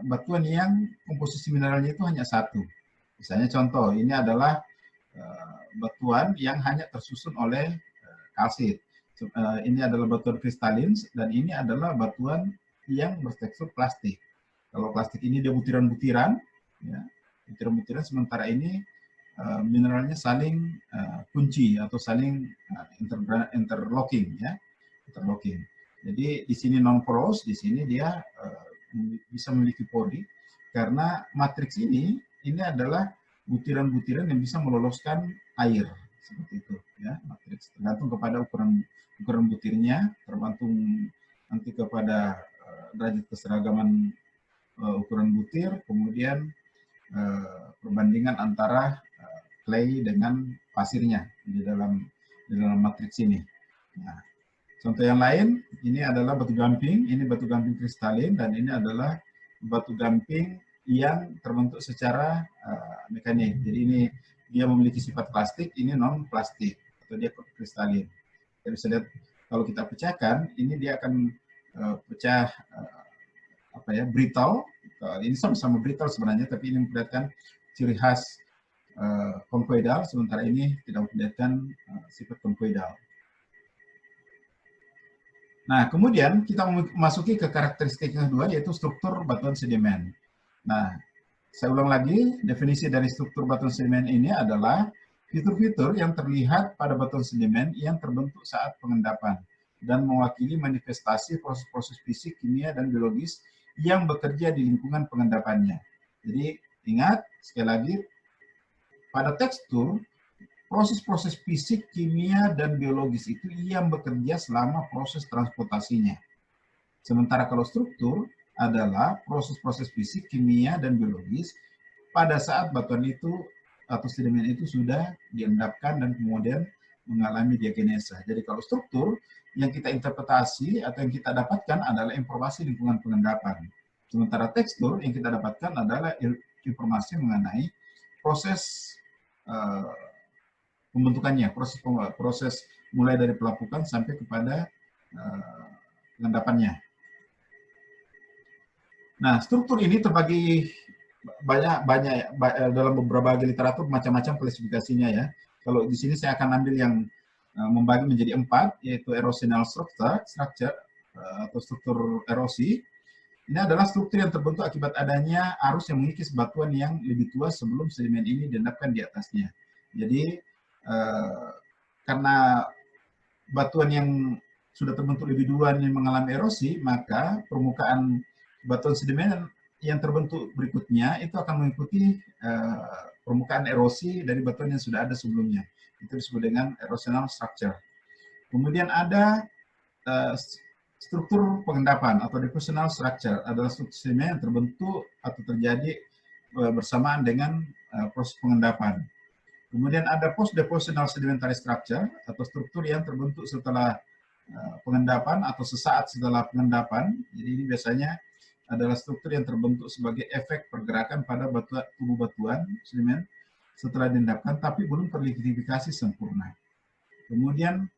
batuan yang komposisi mineralnya itu hanya satu. Misalnya contoh, ini adalah batuan yang hanya tersusun oleh kalsit. Ini adalah batuan kristalin dan ini adalah batuan yang bertekstur plastik. Kalau plastik ini dia butiran-butiran, ya, butiran-butiran, sementara ini mineralnya saling kunci atau saling interlocking, ya, interlocking. Jadi di sini non poros, di sini dia bisa memiliki pori karena matriks ini adalah butiran-butiran yang bisa meloloskan air seperti itu, ya, matriks tergantung kepada ukuran butirnya, tergantung nanti kepada derajat keseragaman ukuran butir, kemudian perbandingan antara clay dengan pasirnya di dalam matriks ini. Nah, contoh yang lain, ini adalah batu gamping, ini batu gamping kristalin, dan ini adalah batu gamping yang terbentuk secara mekanik. Jadi ini dia memiliki sifat plastik, ini non plastik atau dia kristalin. Kita bisa lihat kalau kita pecahkan, ini dia akan pecah brittle. Ini sama-sama brittle sebenarnya, tapi ini memperlihatkan ciri khas konkoidal, sementara ini tidak memperlihatkan sifat konkoidal. Nah, kemudian kita memasuki ke karakteristik yang kedua, yaitu struktur batuan sedimen. Nah, saya ulang lagi, definisi dari struktur batuan sedimen ini adalah fitur-fitur yang terlihat pada batuan sedimen yang terbentuk saat pengendapan dan mewakili manifestasi proses-proses fisik, kimia, dan biologis yang bekerja di lingkungan pengendapannya. Jadi, ingat, sekali lagi, pada tekstur, proses-proses fisik, kimia, dan biologis itu yang bekerja selama proses transportasinya. Sementara kalau struktur adalah proses-proses fisik, kimia, dan biologis pada saat batuan itu atau sedimen itu sudah diendapkan dan kemudian mengalami diagenesa. Jadi kalau struktur, yang kita interpretasi atau yang kita dapatkan adalah informasi lingkungan pengendapan. Sementara tekstur yang kita dapatkan adalah informasi mengenai proses pembentukannya, proses mulai dari pelapukan sampai kepada pengendapannya. Nah, struktur ini terbagi banyak dalam beberapa literatur, macam-macam klasifikasinya ya. Kalau di sini saya akan ambil yang membagi menjadi 4, yaitu erosional structure atau struktur erosi. Ini adalah struktur yang terbentuk akibat adanya arus yang mengikis batuan yang lebih tua sebelum sedimen ini diendapkan di atasnya. Jadi karena batuan yang sudah terbentuk lebih duluan yang mengalami erosi, maka permukaan batuan sedimen yang terbentuk berikutnya itu akan mengikuti permukaan erosi dari batuan yang sudah ada sebelumnya. Itu disebut dengan erosional structure. Kemudian ada struktur pengendapan atau depositional structure, adalah struktur sedimen yang terbentuk atau terjadi bersamaan dengan proses pengendapan. Kemudian ada post-depositional sedimentary structure atau struktur yang terbentuk setelah pengendapan atau sesaat setelah pengendapan. Jadi ini biasanya adalah struktur yang terbentuk sebagai efek pergerakan pada tubuh batuan sedimen setelah diendapkan, tapi belum terlikidifikasi sempurna. Kemudian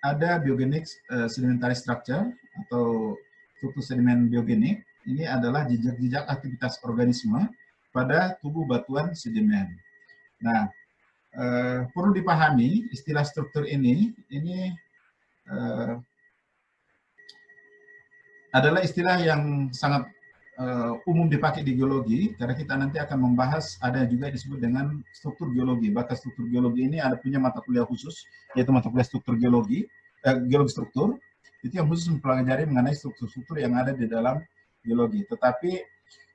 ada biogenik sedimentary structure atau struktur sedimen biogenik. Ini adalah jejak-jejak aktivitas organisme pada tubuh batuan sedimen. Nah, perlu dipahami istilah struktur ini adalah istilah yang sangat umum dipakai di geologi, karena kita nanti akan membahas ada juga disebut dengan struktur geologi. Bahkan struktur geologi ini ada punya mata kuliah khusus, yaitu mata kuliah struktur geologi, geologi struktur, itu yang khusus mempelajari mengenai struktur-struktur yang ada di dalam geologi. Tetapi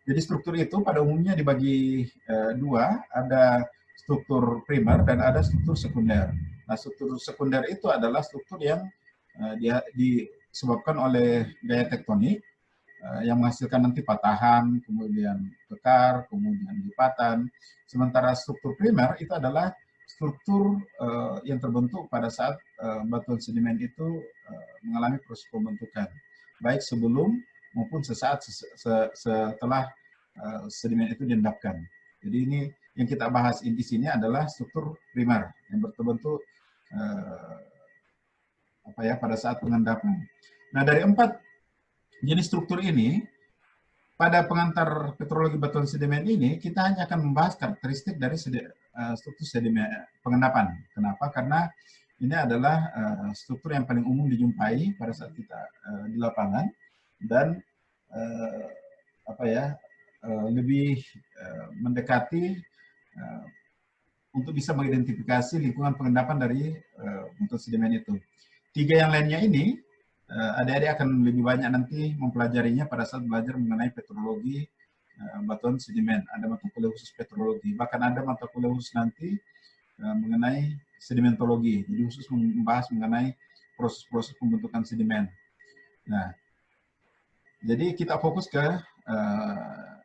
jadi struktur itu pada umumnya dibagi dua, ada struktur primer dan ada struktur sekunder. Nah, struktur sekunder itu adalah struktur yang disebabkan oleh gaya tektonik yang menghasilkan nanti patahan, kemudian kekar, kemudian lipatan. Sementara struktur primer itu adalah struktur yang terbentuk pada saat batuan sedimen itu mengalami proses pembentukan, baik sebelum maupun sesaat setelah sedimen itu diendapkan. Jadi ini yang kita bahas di sini adalah struktur primer yang berbentuk pada saat pengendapan. Nah, dari 4 jenis struktur ini, pada pengantar petrologi batuan sedimen ini, kita hanya akan membahas karakteristik dari struktur sedimen pengendapan. Kenapa? Karena ini adalah struktur yang paling umum dijumpai pada saat kita di lapangan, dan lebih mendekati untuk bisa mengidentifikasi lingkungan pengendapan dari batuan sedimen itu. 3 yang lainnya ini, adik-adik akan lebih banyak nanti mempelajarinya pada saat belajar mengenai petrologi batuan sedimen. Ada mata kuliah khusus petrologi, bahkan ada mata kuliah khusus nanti mengenai sedimentologi, jadi khusus membahas mengenai proses-proses pembentukan sedimen. Nah, jadi kita fokus ke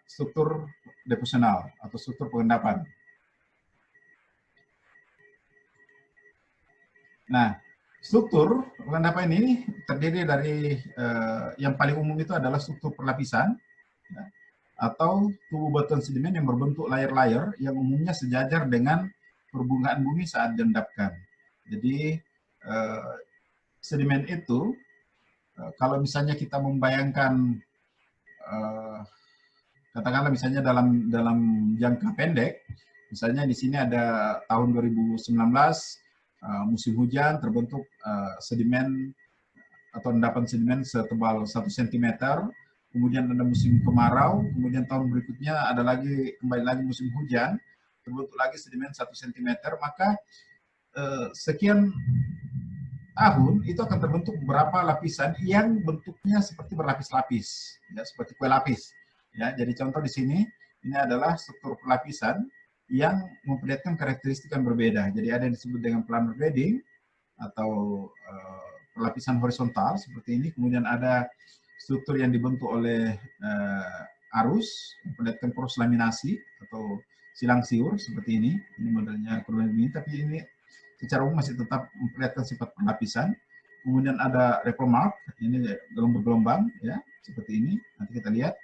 struktur deposional atau struktur pengendapan. Nah, struktur pengendapan ini terdiri dari yang paling umum itu adalah struktur perlapisan, ya, atau tubuh batuan sedimen yang berbentuk layer-layer yang umumnya sejajar dengan permukaan bumi saat diendapkan. Jadi sedimen itu kalau misalnya kita membayangkan katakanlah misalnya dalam jangka pendek, misalnya di sini ada tahun 2019 musim hujan, terbentuk sedimen atau endapan sedimen setebal 1 cm, kemudian ada musim kemarau, kemudian tahun berikutnya ada lagi kembali lagi musim hujan, terbentuk lagi sedimen 1 cm, maka sekian tahun itu akan terbentuk beberapa lapisan yang bentuknya seperti berlapis-lapis, ya, seperti kue lapis. Ya, jadi contoh di sini ini adalah struktur pelapisan yang memperlihatkan karakteristik yang berbeda. Jadi ada yang disebut dengan planar bedding atau pelapisan horizontal seperti ini. Kemudian ada struktur yang dibentuk oleh arus, memperlihatkan proses laminasi atau silang siur seperti ini. Ini modelnya kurang lebih ini, tapi ini secara umum masih tetap memperlihatkan sifat pelapisan. Kemudian ada ripple mark, ini bergelombang, ya, seperti ini. Nanti kita lihat.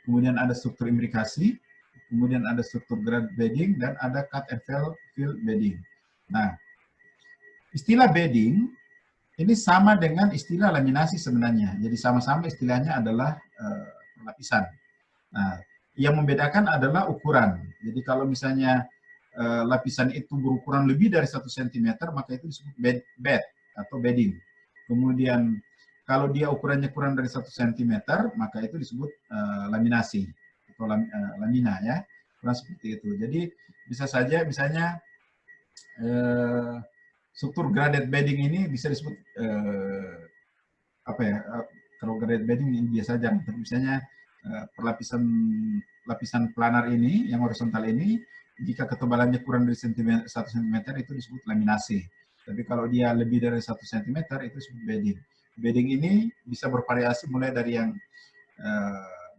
Kemudian ada struktur imbrikasi, kemudian ada struktur grade bedding, dan ada cut and fill bedding. Nah, istilah bedding ini sama dengan istilah laminasi sebenarnya. Jadi sama-sama istilahnya adalah pelapisan. Nah, yang membedakan adalah ukuran. Jadi kalau misalnya lapisan itu berukuran lebih dari 1 cm, maka itu disebut bed atau bedding. Kemudian kalau dia ukurannya kurang dari 1 cm, maka itu disebut laminasi atau lamina, ya, kurang seperti itu. Jadi bisa saja misalnya struktur graded bedding ini bisa disebut kalau graded bedding ini biasa saja, tapi misalnya lapisan planar ini yang horizontal ini, jika ketebalannya kurang dari 1 cm itu disebut laminasi. Tapi kalau dia lebih dari 1 cm itu disebut bedding. Bedding ini bisa bervariasi mulai dari yang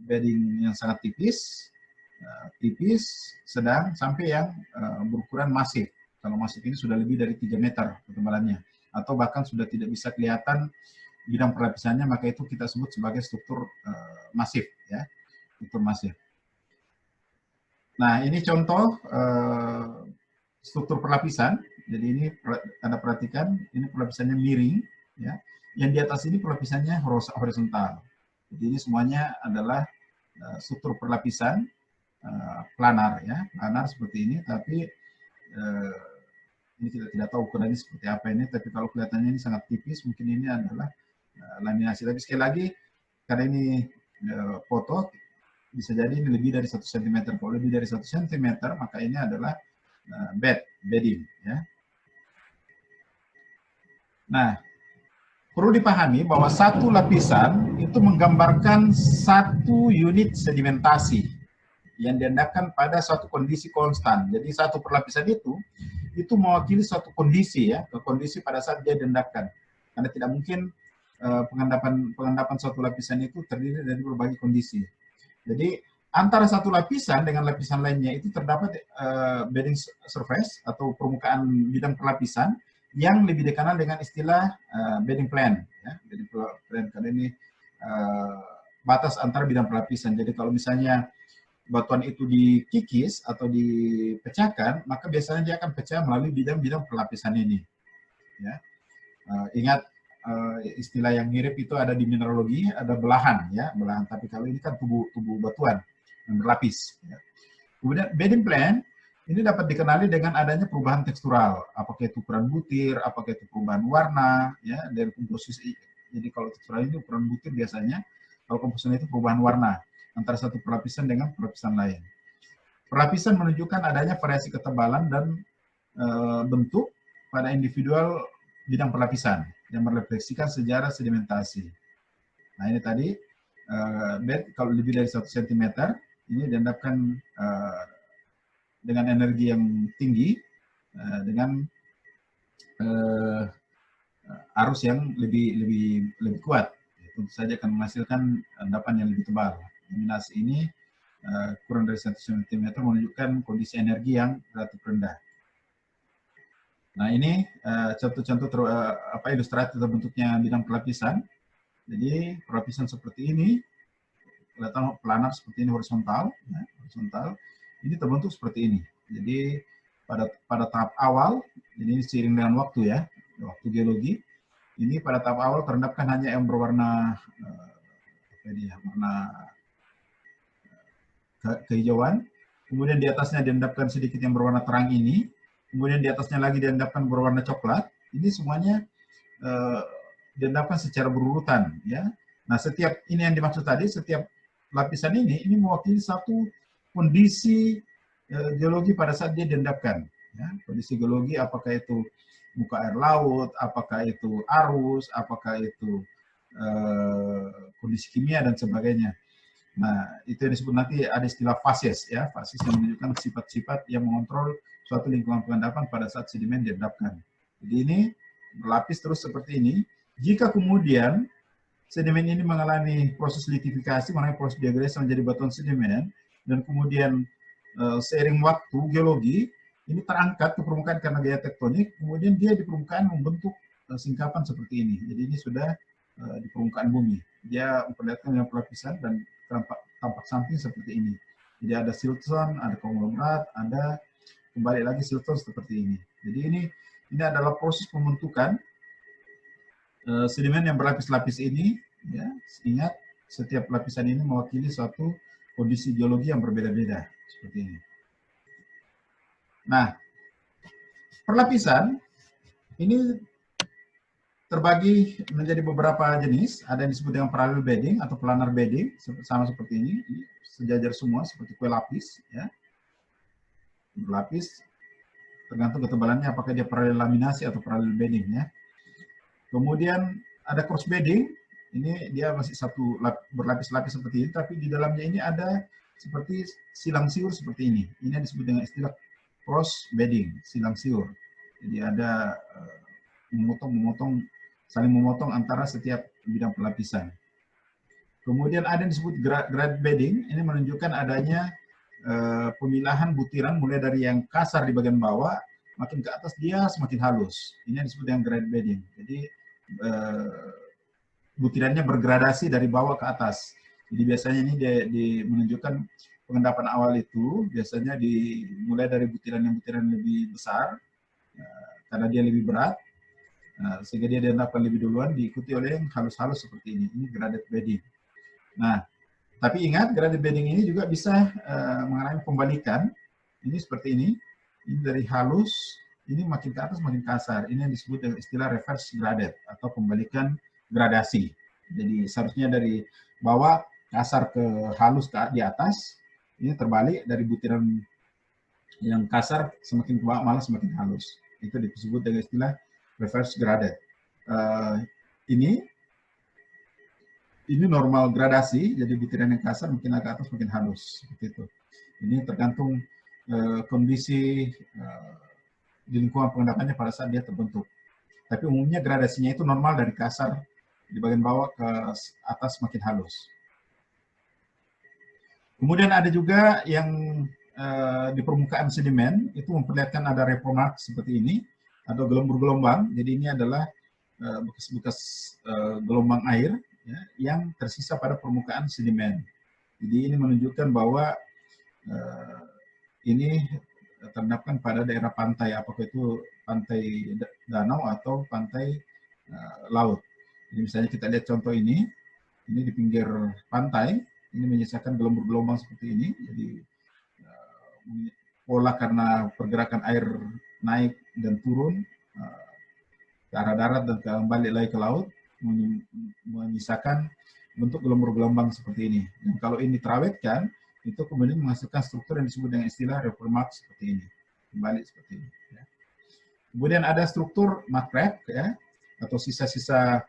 bedding yang sangat tipis, sedang, sampai yang berukuran masif. Kalau masif ini sudah lebih dari 3 meter ketebalannya, atau bahkan sudah tidak bisa kelihatan bidang pelapisannya, maka itu kita sebut sebagai struktur masif, ya, struktur masif. Nah, ini contoh struktur pelapisan. Jadi ini Anda perhatikan, ini pelapisannya miring, ya. Yang di atas ini pelapisannya horizontal. Jadi ini semuanya adalah struktur perlapisan planar, ya, planar seperti ini. Tapi Ini kita tidak tahu ukurannya seperti apa ini, tapi kalau kelihatannya ini sangat tipis, mungkin ini adalah laminasi. Tapi sekali lagi, karena ini foto, bisa jadi ini lebih dari 1 cm. Kalau lebih dari 1 cm, maka ini adalah bedding. Ya. Nah, perlu dipahami bahwa satu lapisan itu menggambarkan satu unit sedimentasi yang diandalkan pada suatu kondisi konstan. Jadi satu perlapisan itu mewakili suatu kondisi, ya, kondisi pada saat dia diendapkan. Karena tidak mungkin pengendapan suatu lapisan itu terdiri dari berbagai kondisi. Jadi antara satu lapisan dengan lapisan lainnya itu terdapat bedding surface atau permukaan bidang perlapisan yang lebih dikenal dengan istilah bedding plane. Ya, bedding plane karena ini batas antara bidang perlapisan. Jadi kalau misalnya batuan itu dikikis atau dipecahkan, maka biasanya dia akan pecah melalui bidang-bidang perlapisan ini. Ya. Ingat istilah yang mirip itu ada di mineralogi, ada belahan, ya, belahan. Tapi kalau ini kan tubuh batuan yang berlapis. Ya. Kemudian bedding plane ini dapat dikenali dengan adanya perubahan tekstural, apakah itu ukuran butir, apakah itu perubahan warna, ya, dari komposisi. Jadi kalau tekstural ini ukuran butir biasanya, kalau komposisi itu perubahan warna antara satu perlapisan dengan perlapisan lain. Perlapisan menunjukkan adanya variasi ketebalan dan bentuk pada individual bidang perlapisan yang merefleksikan sejarah sedimentasi. Nah ini tadi bed kalau lebih dari 1 cm ini diendapkan dengan energi yang tinggi dengan arus yang lebih kuat. Tentu saja akan menghasilkan endapan yang lebih tebal. Laminasi ini kurang dari 1 cm menunjukkan kondisi energi yang relatif rendah. Nah ini contoh-contoh ilustrasi terbentuknya bidang perlapisan. Jadi perlapisan seperti ini, kelihatan planar seperti ini horizontal, ya, horizontal. Ini terbentuk seperti ini. Jadi pada tahap awal, ini seiring dengan waktu, ya, waktu geologi. Ini pada tahap awal terendapkan hanya yang berwarna warna kehijauan. Kemudian di atasnya diendapkan sedikit yang berwarna terang ini. Kemudian di atasnya lagi diendapkan berwarna coklat. Ini semuanya diendapkan secara berurutan, ya. Nah, setiap ini yang dimaksud tadi, setiap lapisan ini mewakili satu kondisi geologi pada saat dia diendapkan. Ya. Kondisi geologi apakah itu muka air laut, apakah itu arus, apakah itu kondisi kimia dan sebagainya. Nah, itu yang disebut nanti ada istilah fases, ya, fases yang menunjukkan sifat-sifat yang mengontrol suatu lingkungan pengendapan pada saat sedimen diendapkan. Jadi ini berlapis terus seperti ini. Jika kemudian sedimen ini mengalami proses litifikasi, mengalami proses degresi menjadi batuan sedimen, dan kemudian seiring waktu geologi ini terangkat ke permukaan karena gaya tektonik, kemudian dia di permukaan membentuk singkapan seperti ini. Jadi ini sudah di permukaan bumi. Dia memperlihatkan dengan pelapisan dan tampak samping seperti ini. Jadi ada siltstone, ada konglomerat, ada kembali lagi siltstone seperti ini. Jadi ini adalah proses pembentukan sedimen yang berlapis-lapis ini. Ya, ingat setiap lapisan ini mewakili suatu kondisi geologi yang berbeda-beda seperti ini. Nah, perlapisan ini terbagi menjadi beberapa jenis. Ada yang disebut dengan parallel bedding atau planar bedding, sama seperti ini, sejajar semua seperti kue lapis, ya. Berlapis, tergantung ketebalannya apakah dia paralel laminasi atau parallel bedding, ya. Kemudian ada cross bedding, ini dia masih satu berlapis-lapis seperti ini, tapi di dalamnya ini ada seperti silang siur seperti ini. Ini yang disebut dengan istilah cross bedding, silang siur. Jadi ada saling memotong antara setiap bidang pelapisan. Kemudian ada yang disebut grade bedding, ini menunjukkan adanya pemilahan butiran mulai dari yang kasar di bagian bawah, makin ke atas dia semakin halus. Ini yang disebut dengan grade bedding. Jadi butirannya bergradasi dari bawah ke atas. Jadi biasanya ini menunjukkan pengendapan awal itu biasanya dimulai dari butiran lebih besar, karena dia lebih berat, sehingga dia diendapkan lebih duluan, diikuti oleh yang halus-halus seperti ini. Ini graded bedding. Nah, tapi ingat graded bedding ini juga bisa mengalami pembalikan. Ini seperti ini dari halus ini makin ke atas makin kasar. Ini yang disebut dengan istilah reverse graded atau pembalikan gradasi. Jadi seharusnya dari bawah kasar ke halus di atas, ini terbalik dari butiran yang kasar semakin ke bawah malah semakin halus. Itu disebut dengan istilah reverse graded. Ini normal gradasi, jadi butiran yang kasar makin ke atas makin halus, seperti itu. Ini tergantung kondisi di lingkungan pengendapannya pada saat dia terbentuk. Tapi umumnya gradasinya itu normal dari kasar di bagian bawah ke atas makin halus. Kemudian ada juga yang di permukaan sedimen itu memperlihatkan ada repromark seperti ini, ada gelombang-gelombang. Jadi ini adalah bekas-bekas gelombang air ya, yang tersisa pada permukaan sedimen. Jadi ini menunjukkan bahwa ini terdapatkan pada daerah pantai, apakah itu pantai danau atau pantai laut. Jadi misalnya kita lihat contoh ini di pinggir pantai, ini menyisakan gelombang-gelombang seperti ini. Jadi pola karena pergerakan air naik dan turun ke arah darat dan kembali lagi ke laut, menyisakan bentuk gelombang-gelombang seperti ini. Dan kalau ini terawetkan, itu kemudian menghasilkan struktur yang disebut dengan istilah repromark seperti ini, kembali seperti ini. Ya. Kemudian ada struktur markrek, ya, atau sisa-sisa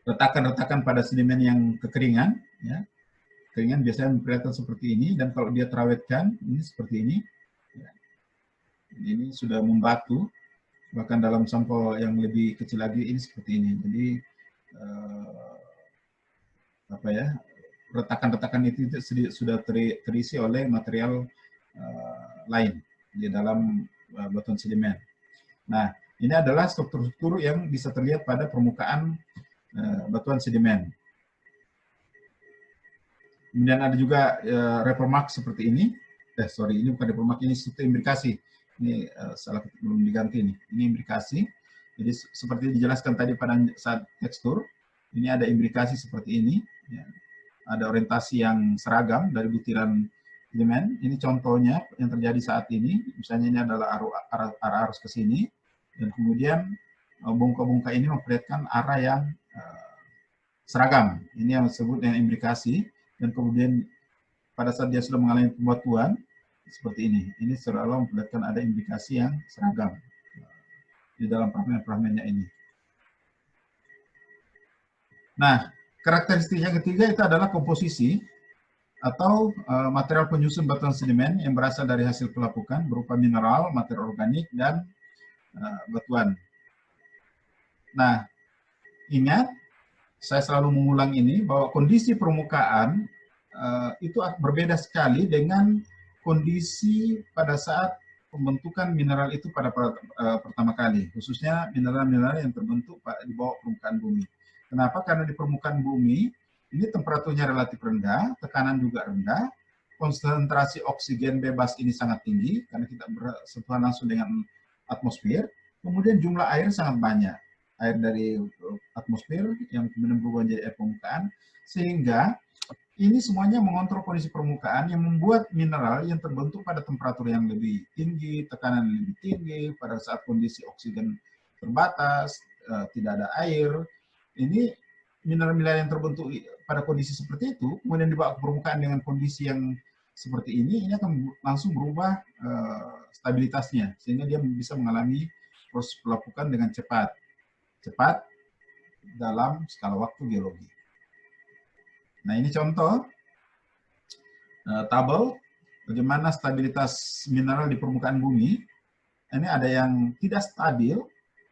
retakan-retakan pada sedimen yang kekeringan. Ya. Kekeringan biasanya memperlihatkan seperti ini, dan kalau dia terawetkan, ini seperti ini. Ya. Ini sudah membatu, bahkan dalam sampel yang lebih kecil lagi ini seperti ini. Jadi apa ya? Retakan-retakan itu sudah terisi oleh material lain di dalam batuan sedimen. Nah, ini adalah struktur-struktur yang bisa terlihat pada permukaan batuan sedimen. Kemudian ada juga repromark seperti ini. Sorry, ini bukan repromark, ini struktur imbrikasi. Ini salah, belum diganti ini. Ini imbrikasi. Jadi seperti dijelaskan tadi pada saat tekstur, ini ada imbrikasi seperti ini. Ya. Ada orientasi yang seragam dari butiran sedimen. Ini contohnya yang terjadi saat ini. Misalnya ini adalah arah arus ke sini, dan kemudian bongka-bongka ini memperlihatkan arah yang seragam. Ini yang disebut dengan imbrikasi. Dan kemudian pada saat dia sudah mengalami pembatuan seperti ini. Ini seolah-olah memperlihatkan ada imbrikasi yang seragam di dalam fragmen-fragmennya ini. Nah, karakteristik yang ketiga itu adalah komposisi atau material penyusun batuan sedimen yang berasal dari hasil pelapukan berupa mineral, material organik, dan batuan. Nah, ingat, saya selalu mengulang ini, bahwa kondisi permukaan itu berbeda sekali dengan kondisi pada saat pembentukan mineral itu pada pertama kali, khususnya mineral-mineral yang terbentuk di bawah permukaan bumi. Kenapa? Karena di permukaan bumi, ini temperaturnya relatif rendah, tekanan juga rendah, konsentrasi oksigen bebas ini sangat tinggi, karena kita bersentuhan langsung dengan atmosfer, kemudian jumlah air sangat banyak. Air dari atmosfer yang kemudian berubah menjadi air permukaan, sehingga ini semuanya mengontrol kondisi permukaan yang membuat mineral yang terbentuk pada temperatur yang lebih tinggi, tekanan yang lebih tinggi, pada saat kondisi oksigen terbatas, tidak ada air. Ini mineral-mineral yang terbentuk pada kondisi seperti itu, kemudian dibawa ke permukaan dengan kondisi yang seperti ini akan langsung berubah stabilitasnya, sehingga dia bisa mengalami proses pelapukan dengan cepat dalam skala waktu geologi. Nah, ini contoh tabel bagaimana stabilitas mineral di permukaan bumi. Ini ada yang tidak stabil,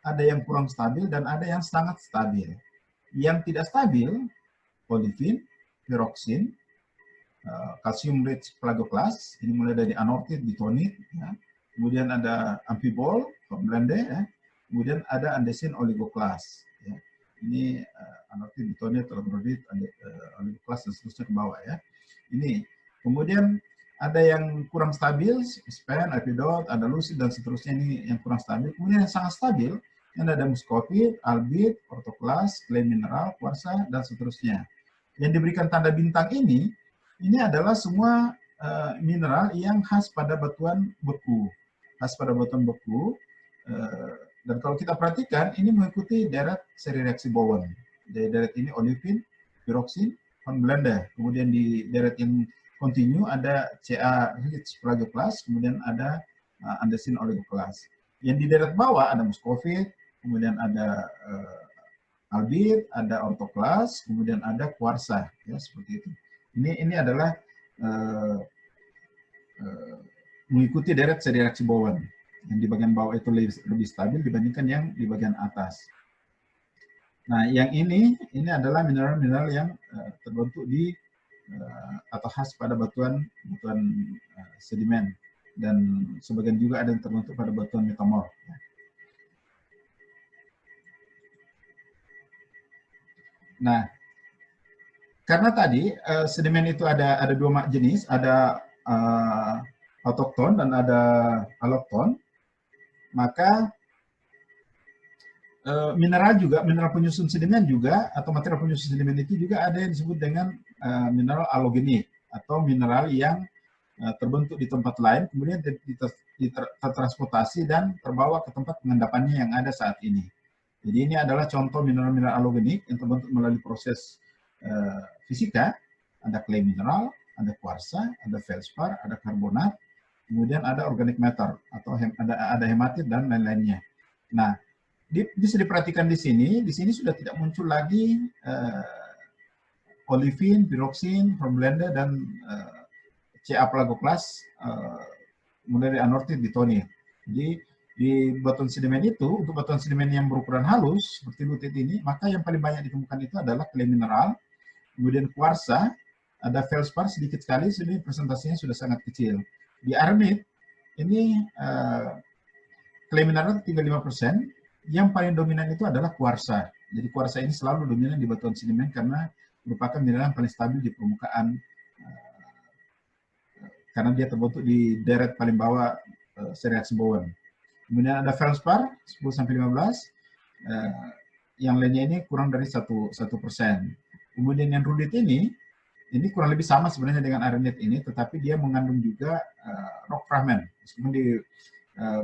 ada yang kurang stabil, dan ada yang sangat stabil. Yang tidak stabil, olivin, pyroxene, calcium rich plagoclase, ini mulai dari anortit, bitonit, ya. Kemudian ada amphibol, blende, ya. Kemudian ada andesin oligoclase. Ya. Ini anortit, bitonit, labradorite, oligoclase, dan seterusnya ke bawah. Ya. Ini. Kemudian ada yang kurang stabil, span, epidot, andalusit, dan seterusnya, ini yang kurang stabil. Kemudian yang sangat stabil, yang ada muscovite, albit, orthoklas, clay mineral, kuarsa, dan seterusnya. Yang diberikan tanda bintang ini adalah semua mineral yang khas pada batuan beku. khas pada batuan beku. Dan kalau kita perhatikan, ini mengikuti deret seri reaksi Bowen. Dari deret ini olivin, pyroxene, hornblende. Kemudian di deret yang kontinu ada Ca rich plagioclase, kemudian ada andesin oligoclase. Yang di deret bawah ada muscovite, kemudian ada albit, ada orthoclase, kemudian ada quartza, ya seperti itu. Ini adalah mengikuti deret seri reaksi Bowen. Yang di bagian bawah itu lebih stabil dibandingkan yang di bagian atas. Nah, yang ini adalah mineral-mineral yang terbentuk di atau khas pada batuan sedimen, dan sebagian juga ada yang terbentuk pada batuan metamorf. Nah, karena tadi sedimen itu ada dua jenis, ada autokton dan ada allochthon, maka mineral penyusun sedimen juga, atau material penyusun sedimen itu juga ada yang disebut dengan mineral alogenik, atau mineral yang terbentuk di tempat lain, kemudian tertransportasi dan terbawa ke tempat pengendapannya yang ada saat ini. Jadi ini adalah contoh mineral-mineral alogenik yang terbentuk melalui proses fisika. Ada clay mineral, ada quartza, ada feldspar, ada karbonat, kemudian ada organic matter, atau ada hematit dan lain-lainnya. Nah, bisa diperhatikan di sini sudah tidak muncul lagi olivin, pyroxene, hornblende, dan Ca plagioclase, kemudian anorthit, ditonit. Jadi di batuan sedimen itu, untuk batuan sedimen yang berukuran halus seperti lutit ini, maka yang paling banyak ditemukan itu adalah clay mineral, kemudian quartza, ada feldspar sedikit sekali, sini presentasinya sudah sangat kecil. Di arenit ini clay mineral tinggal 5%, yang paling dominan itu adalah quartza. Jadi quartza ini selalu dominan di batuan sedimen karena merupakan mineral yang paling stabil di permukaan, karena dia terbentuk di deret paling bawah seri reaksi Bowen. Kemudian ada feldspar 10-15, yang lainnya ini kurang dari 1%. Kemudian yang rudit ini kurang lebih sama sebenarnya dengan arenit ini, tetapi dia mengandung juga rock fragment. Meskipun di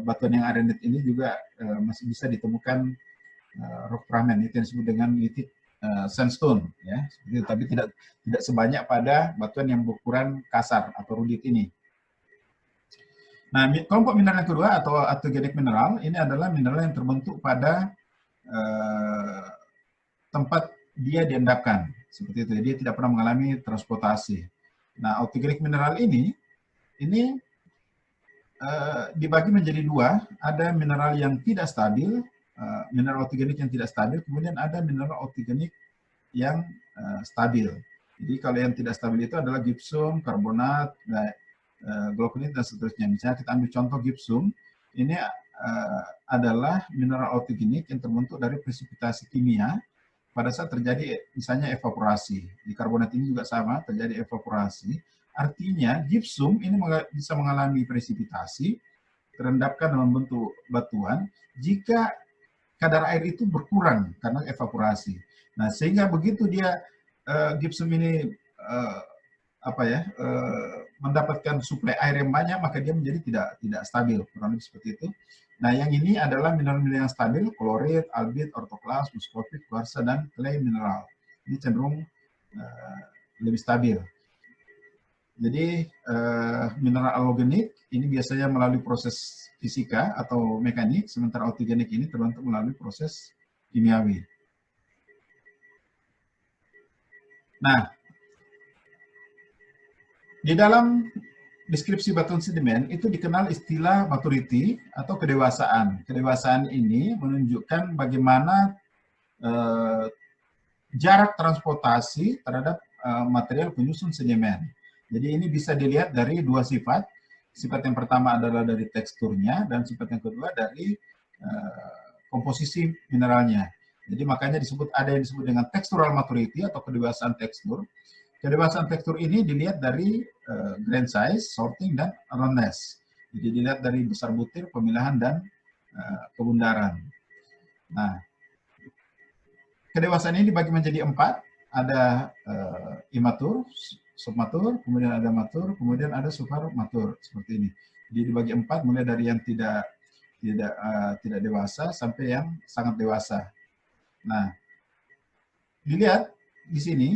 batuan yang arenit ini juga masih bisa ditemukan rock fragment, itu yang disebut dengan lithic sandstone, ya, tapi tidak sebanyak pada batuan yang berukuran kasar atau rudit ini. Nah, kelompok mineral yang kedua atau autogenic mineral ini adalah mineral yang terbentuk pada tempat dia diendapkan, seperti itu. Dia tidak pernah mengalami transportasi. Nah, autogenic mineral ini dibagi menjadi dua. Ada mineral yang tidak stabil, mineral autogenik yang tidak stabil, kemudian ada mineral autogenik yang stabil. Jadi kalau yang tidak stabil itu adalah gypsum, karbonat, glauconit, dan seterusnya. Misalnya kita ambil contoh gypsum, ini adalah mineral autogenik yang terbentuk dari presipitasi kimia pada saat terjadi misalnya evaporasi. Di karbonat ini juga sama, terjadi evaporasi. Artinya gypsum ini bisa mengalami presipitasi, terendapkan dalam bentuk batuan jika kadar air itu berkurang karena evaporasi. Nah, sehingga begitu dia gypsum ini mendapatkan suplai air yang banyak, maka dia menjadi tidak stabil, kurang lebih seperti itu. Nah, yang ini adalah mineral-mineral yang stabil, klorit, albit, orthoclase, muscovite, quartza, dan clay mineral. Ini cenderung lebih stabil. Jadi mineral alogenik ini biasanya melalui proses fisika atau mekanik, sementara autogenik ini terbentuk melalui proses kimiawi. Nah, di dalam deskripsi batuan sedimen itu dikenal istilah maturity atau kedewasaan. Kedewasaan ini menunjukkan bagaimana jarak transportasi terhadap material penyusun sedimen. Jadi ini bisa dilihat dari dua sifat. Sifat yang pertama adalah dari teksturnya, dan sifat yang kedua dari komposisi mineralnya. Jadi makanya ada yang disebut dengan textural maturity atau kedewasaan tekstur. Kedewasaan tekstur ini dilihat dari grain size, sorting, dan roundness. Jadi dilihat dari besar butir, pemilahan, dan kebundaran. Nah, kedewasaan ini dibagi menjadi 4. Ada imatur, submatur, kemudian ada matur, kemudian ada supermatur, seperti ini. dibagi 4, mulai dari yang tidak dewasa sampai yang sangat dewasa. Nah, dilihat di sini,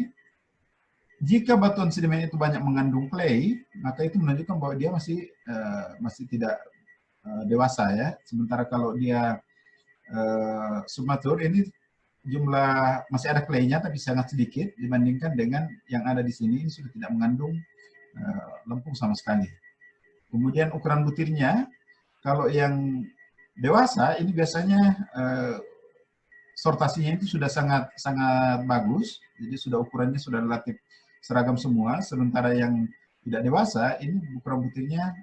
jika batuan sedimen itu banyak mengandung clay, maka itu menunjukkan bahwa dia masih tidak dewasa ya. Sementara kalau dia submatur, ini jumlah masih ada clay-nya tapi sangat sedikit dibandingkan dengan yang ada di sini. Ini sudah tidak mengandung lempung sama sekali. Kemudian ukuran butirnya, kalau yang dewasa ini biasanya sortasinya itu sudah sangat bagus, jadi ukurannya sudah relatif seragam semua. Sementara yang tidak dewasa ini ukuran butirnya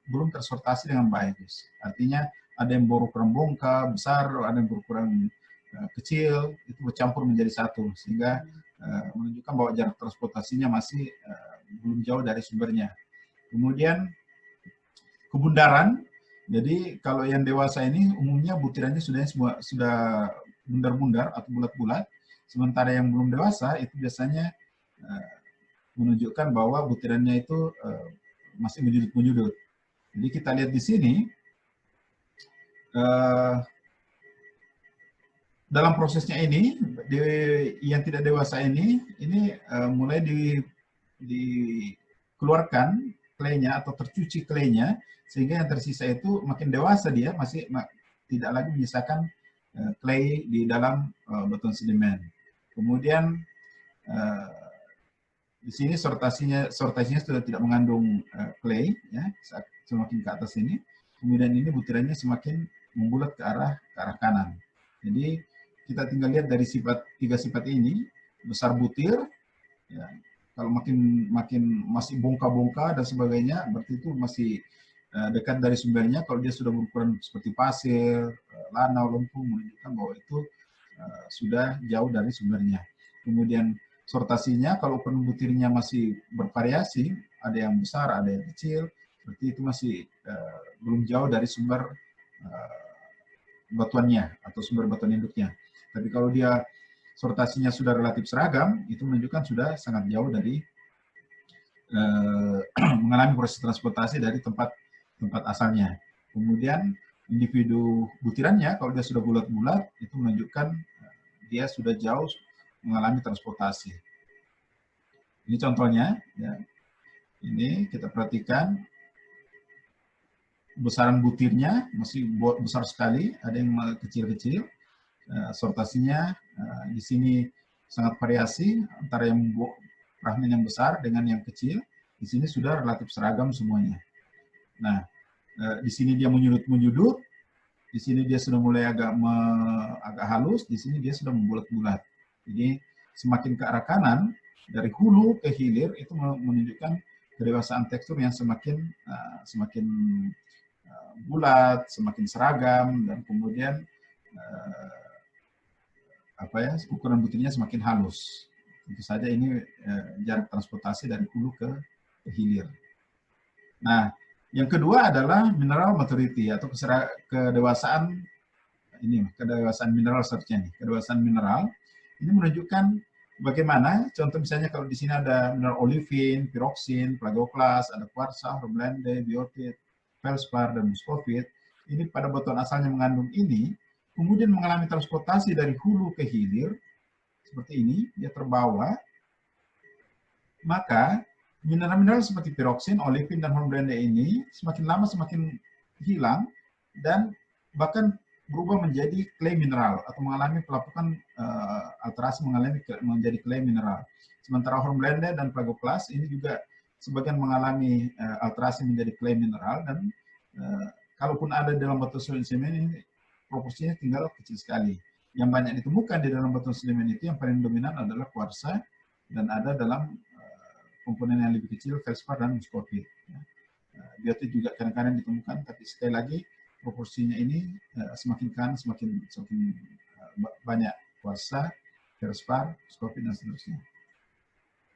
belum tersortasi dengan baik. Artinya ada yang berukuran bongka besar, ada yang berukuran kecil, itu bercampur menjadi satu, sehingga menunjukkan bahwa jarak transportasinya masih belum jauh dari sumbernya. Kemudian kebundaran, jadi kalau yang dewasa ini umumnya butirannya sudah bundar-bundar atau bulat-bulat, sementara yang belum dewasa itu biasanya menunjukkan bahwa butirannya itu masih menyudut-menyudut. Jadi kita lihat di sini, dalam prosesnya ini, yang tidak dewasa ini mulai dikeluarkan clay-nya atau tercuci clay-nya, sehingga yang tersisa itu makin dewasa dia masih tidak lagi menyisakan clay di dalam batuan sedimen. Kemudian di sini sortasinya sudah tidak mengandung clay ya, semakin ke atas ini. Kemudian ini butirannya semakin membulat ke arah kanan. Jadi kita tinggal lihat dari tiga sifat ini, besar butir, ya, kalau makin masih bongka-bongka dan sebagainya, berarti itu masih dekat dari sumbernya. Kalau dia sudah berukuran seperti pasir, lanau, lempung, menunjukkan bahwa itu sudah jauh dari sumbernya. Kemudian sortasinya, kalau ukuran butirnya masih bervariasi, ada yang besar, ada yang kecil, berarti itu masih belum jauh dari sumber batuannya atau sumber batuan induknya. Tapi kalau dia sortasinya sudah relatif seragam, itu menunjukkan sudah sangat jauh dari mengalami proses transportasi dari tempat asalnya. Kemudian individu butirannya, kalau dia sudah bulat-bulat, itu menunjukkan dia sudah jauh mengalami transportasi. Ini contohnya, ya. Ini kita perhatikan besaran butirnya masih besar sekali, ada yang kecil-kecil. Sortasinya di sini sangat variasi antara yang fragmen yang besar dengan yang kecil. Di sini sudah relatif seragam semuanya. Nah, di sini dia menyudut-menyudut, di sini dia sudah mulai agak halus, di sini dia sudah membulat-bulat. Jadi semakin ke arah kanan, dari hulu ke hilir itu menunjukkan kedewasaan tekstur yang semakin bulat, semakin seragam, dan kemudian ukuran butirnya semakin halus. Tentu saja ini jarak transportasi dari hulu ke hilir. Nah, yang kedua adalah mineral maturity atau kedewasaan mineral search-nya. Kedewasaan mineral ini menunjukkan bagaimana, contoh misalnya kalau di sini ada mineral olivin, pyroxene, plagoclase, ada kuarsa, hornblende, biotit, feldspar, dan muscovite. Ini pada batuan asalnya mengandung ini, kemudian mengalami transportasi dari hulu ke hilir, seperti ini, dia terbawa, maka mineral-mineral seperti pyroxene, olivin, dan hornblende ini semakin lama semakin hilang, dan bahkan berubah menjadi clay mineral atau mengalami pelapukan alterasi menjadi clay mineral. Sementara hornblende dan plagoclase ini juga sebagian mengalami alterasi menjadi clay mineral, dan kalaupun ada dalam batuan sedimen ini proporsinya tinggal kecil sekali. Yang banyak ditemukan di dalam batuan sedimen itu yang paling dominan adalah kuarsa, dan ada dalam komponen yang lebih kecil feldspar dan muscovite. Biotit juga kadang-kadang ditemukan, tapi sekali lagi proporsinya ini semakin kanan semakin banyak kuarsa, feldspar, muscovite, dan seterusnya.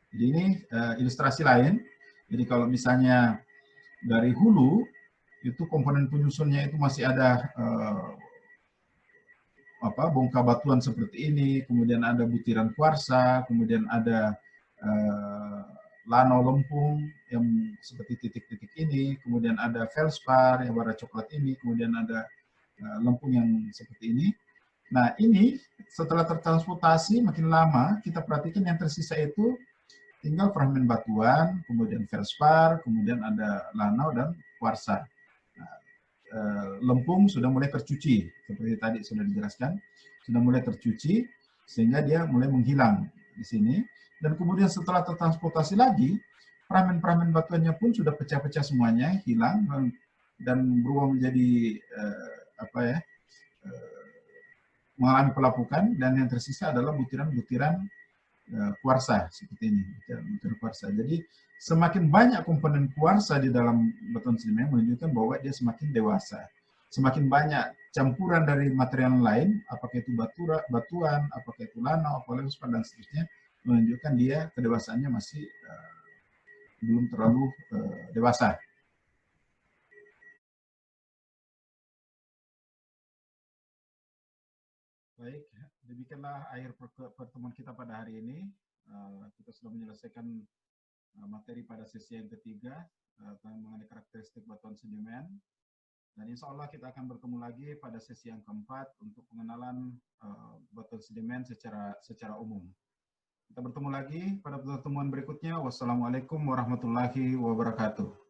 Jadi ini ilustrasi lain. Jadi kalau misalnya dari hulu itu komponen penyusunnya itu masih ada bongka batuan seperti ini, kemudian ada butiran kuarsa, kemudian ada lano lempung yang seperti titik-titik ini, kemudian ada feldspar yang warna coklat ini, kemudian ada lempung yang seperti ini. Nah ini setelah tertransportasi makin lama, kita perhatikan yang tersisa itu tinggal fragmen batuan, kemudian feldspar, kemudian ada lanau dan kuarsa. Nah, lempung sudah mulai tercuci, seperti tadi sudah dijelaskan, sudah mulai tercuci, sehingga dia mulai menghilang di sini. Dan kemudian setelah tertransportasi lagi, fragmen-fragmen batuannya pun sudah pecah-pecah semuanya, hilang, dan berubah menjadi mengalami pelapukan, dan yang tersisa adalah butiran-butiran kuarsa seperti ini, butiran kuarsa. Jadi semakin banyak komponen kuarsa di dalam batuan sedimen menunjukkan bahwa dia semakin dewasa. Semakin banyak campuran dari material lain, apakah itu batuan, apakah itu lanau, apakah itu dan seterusnya, menunjukkan dia kedewasaannya masih belum terlalu dewasa. Baik, demikianlah akhir pertemuan kita pada hari ini. Kita sudah menyelesaikan materi pada sesi yang ketiga mengenai karakteristik batuan sedimen. Dan insya Allah kita akan bertemu lagi pada sesi yang keempat untuk pengenalan batuan sedimen secara umum. Kita bertemu lagi pada pertemuan berikutnya. Wassalamualaikum warahmatullahi wabarakatuh.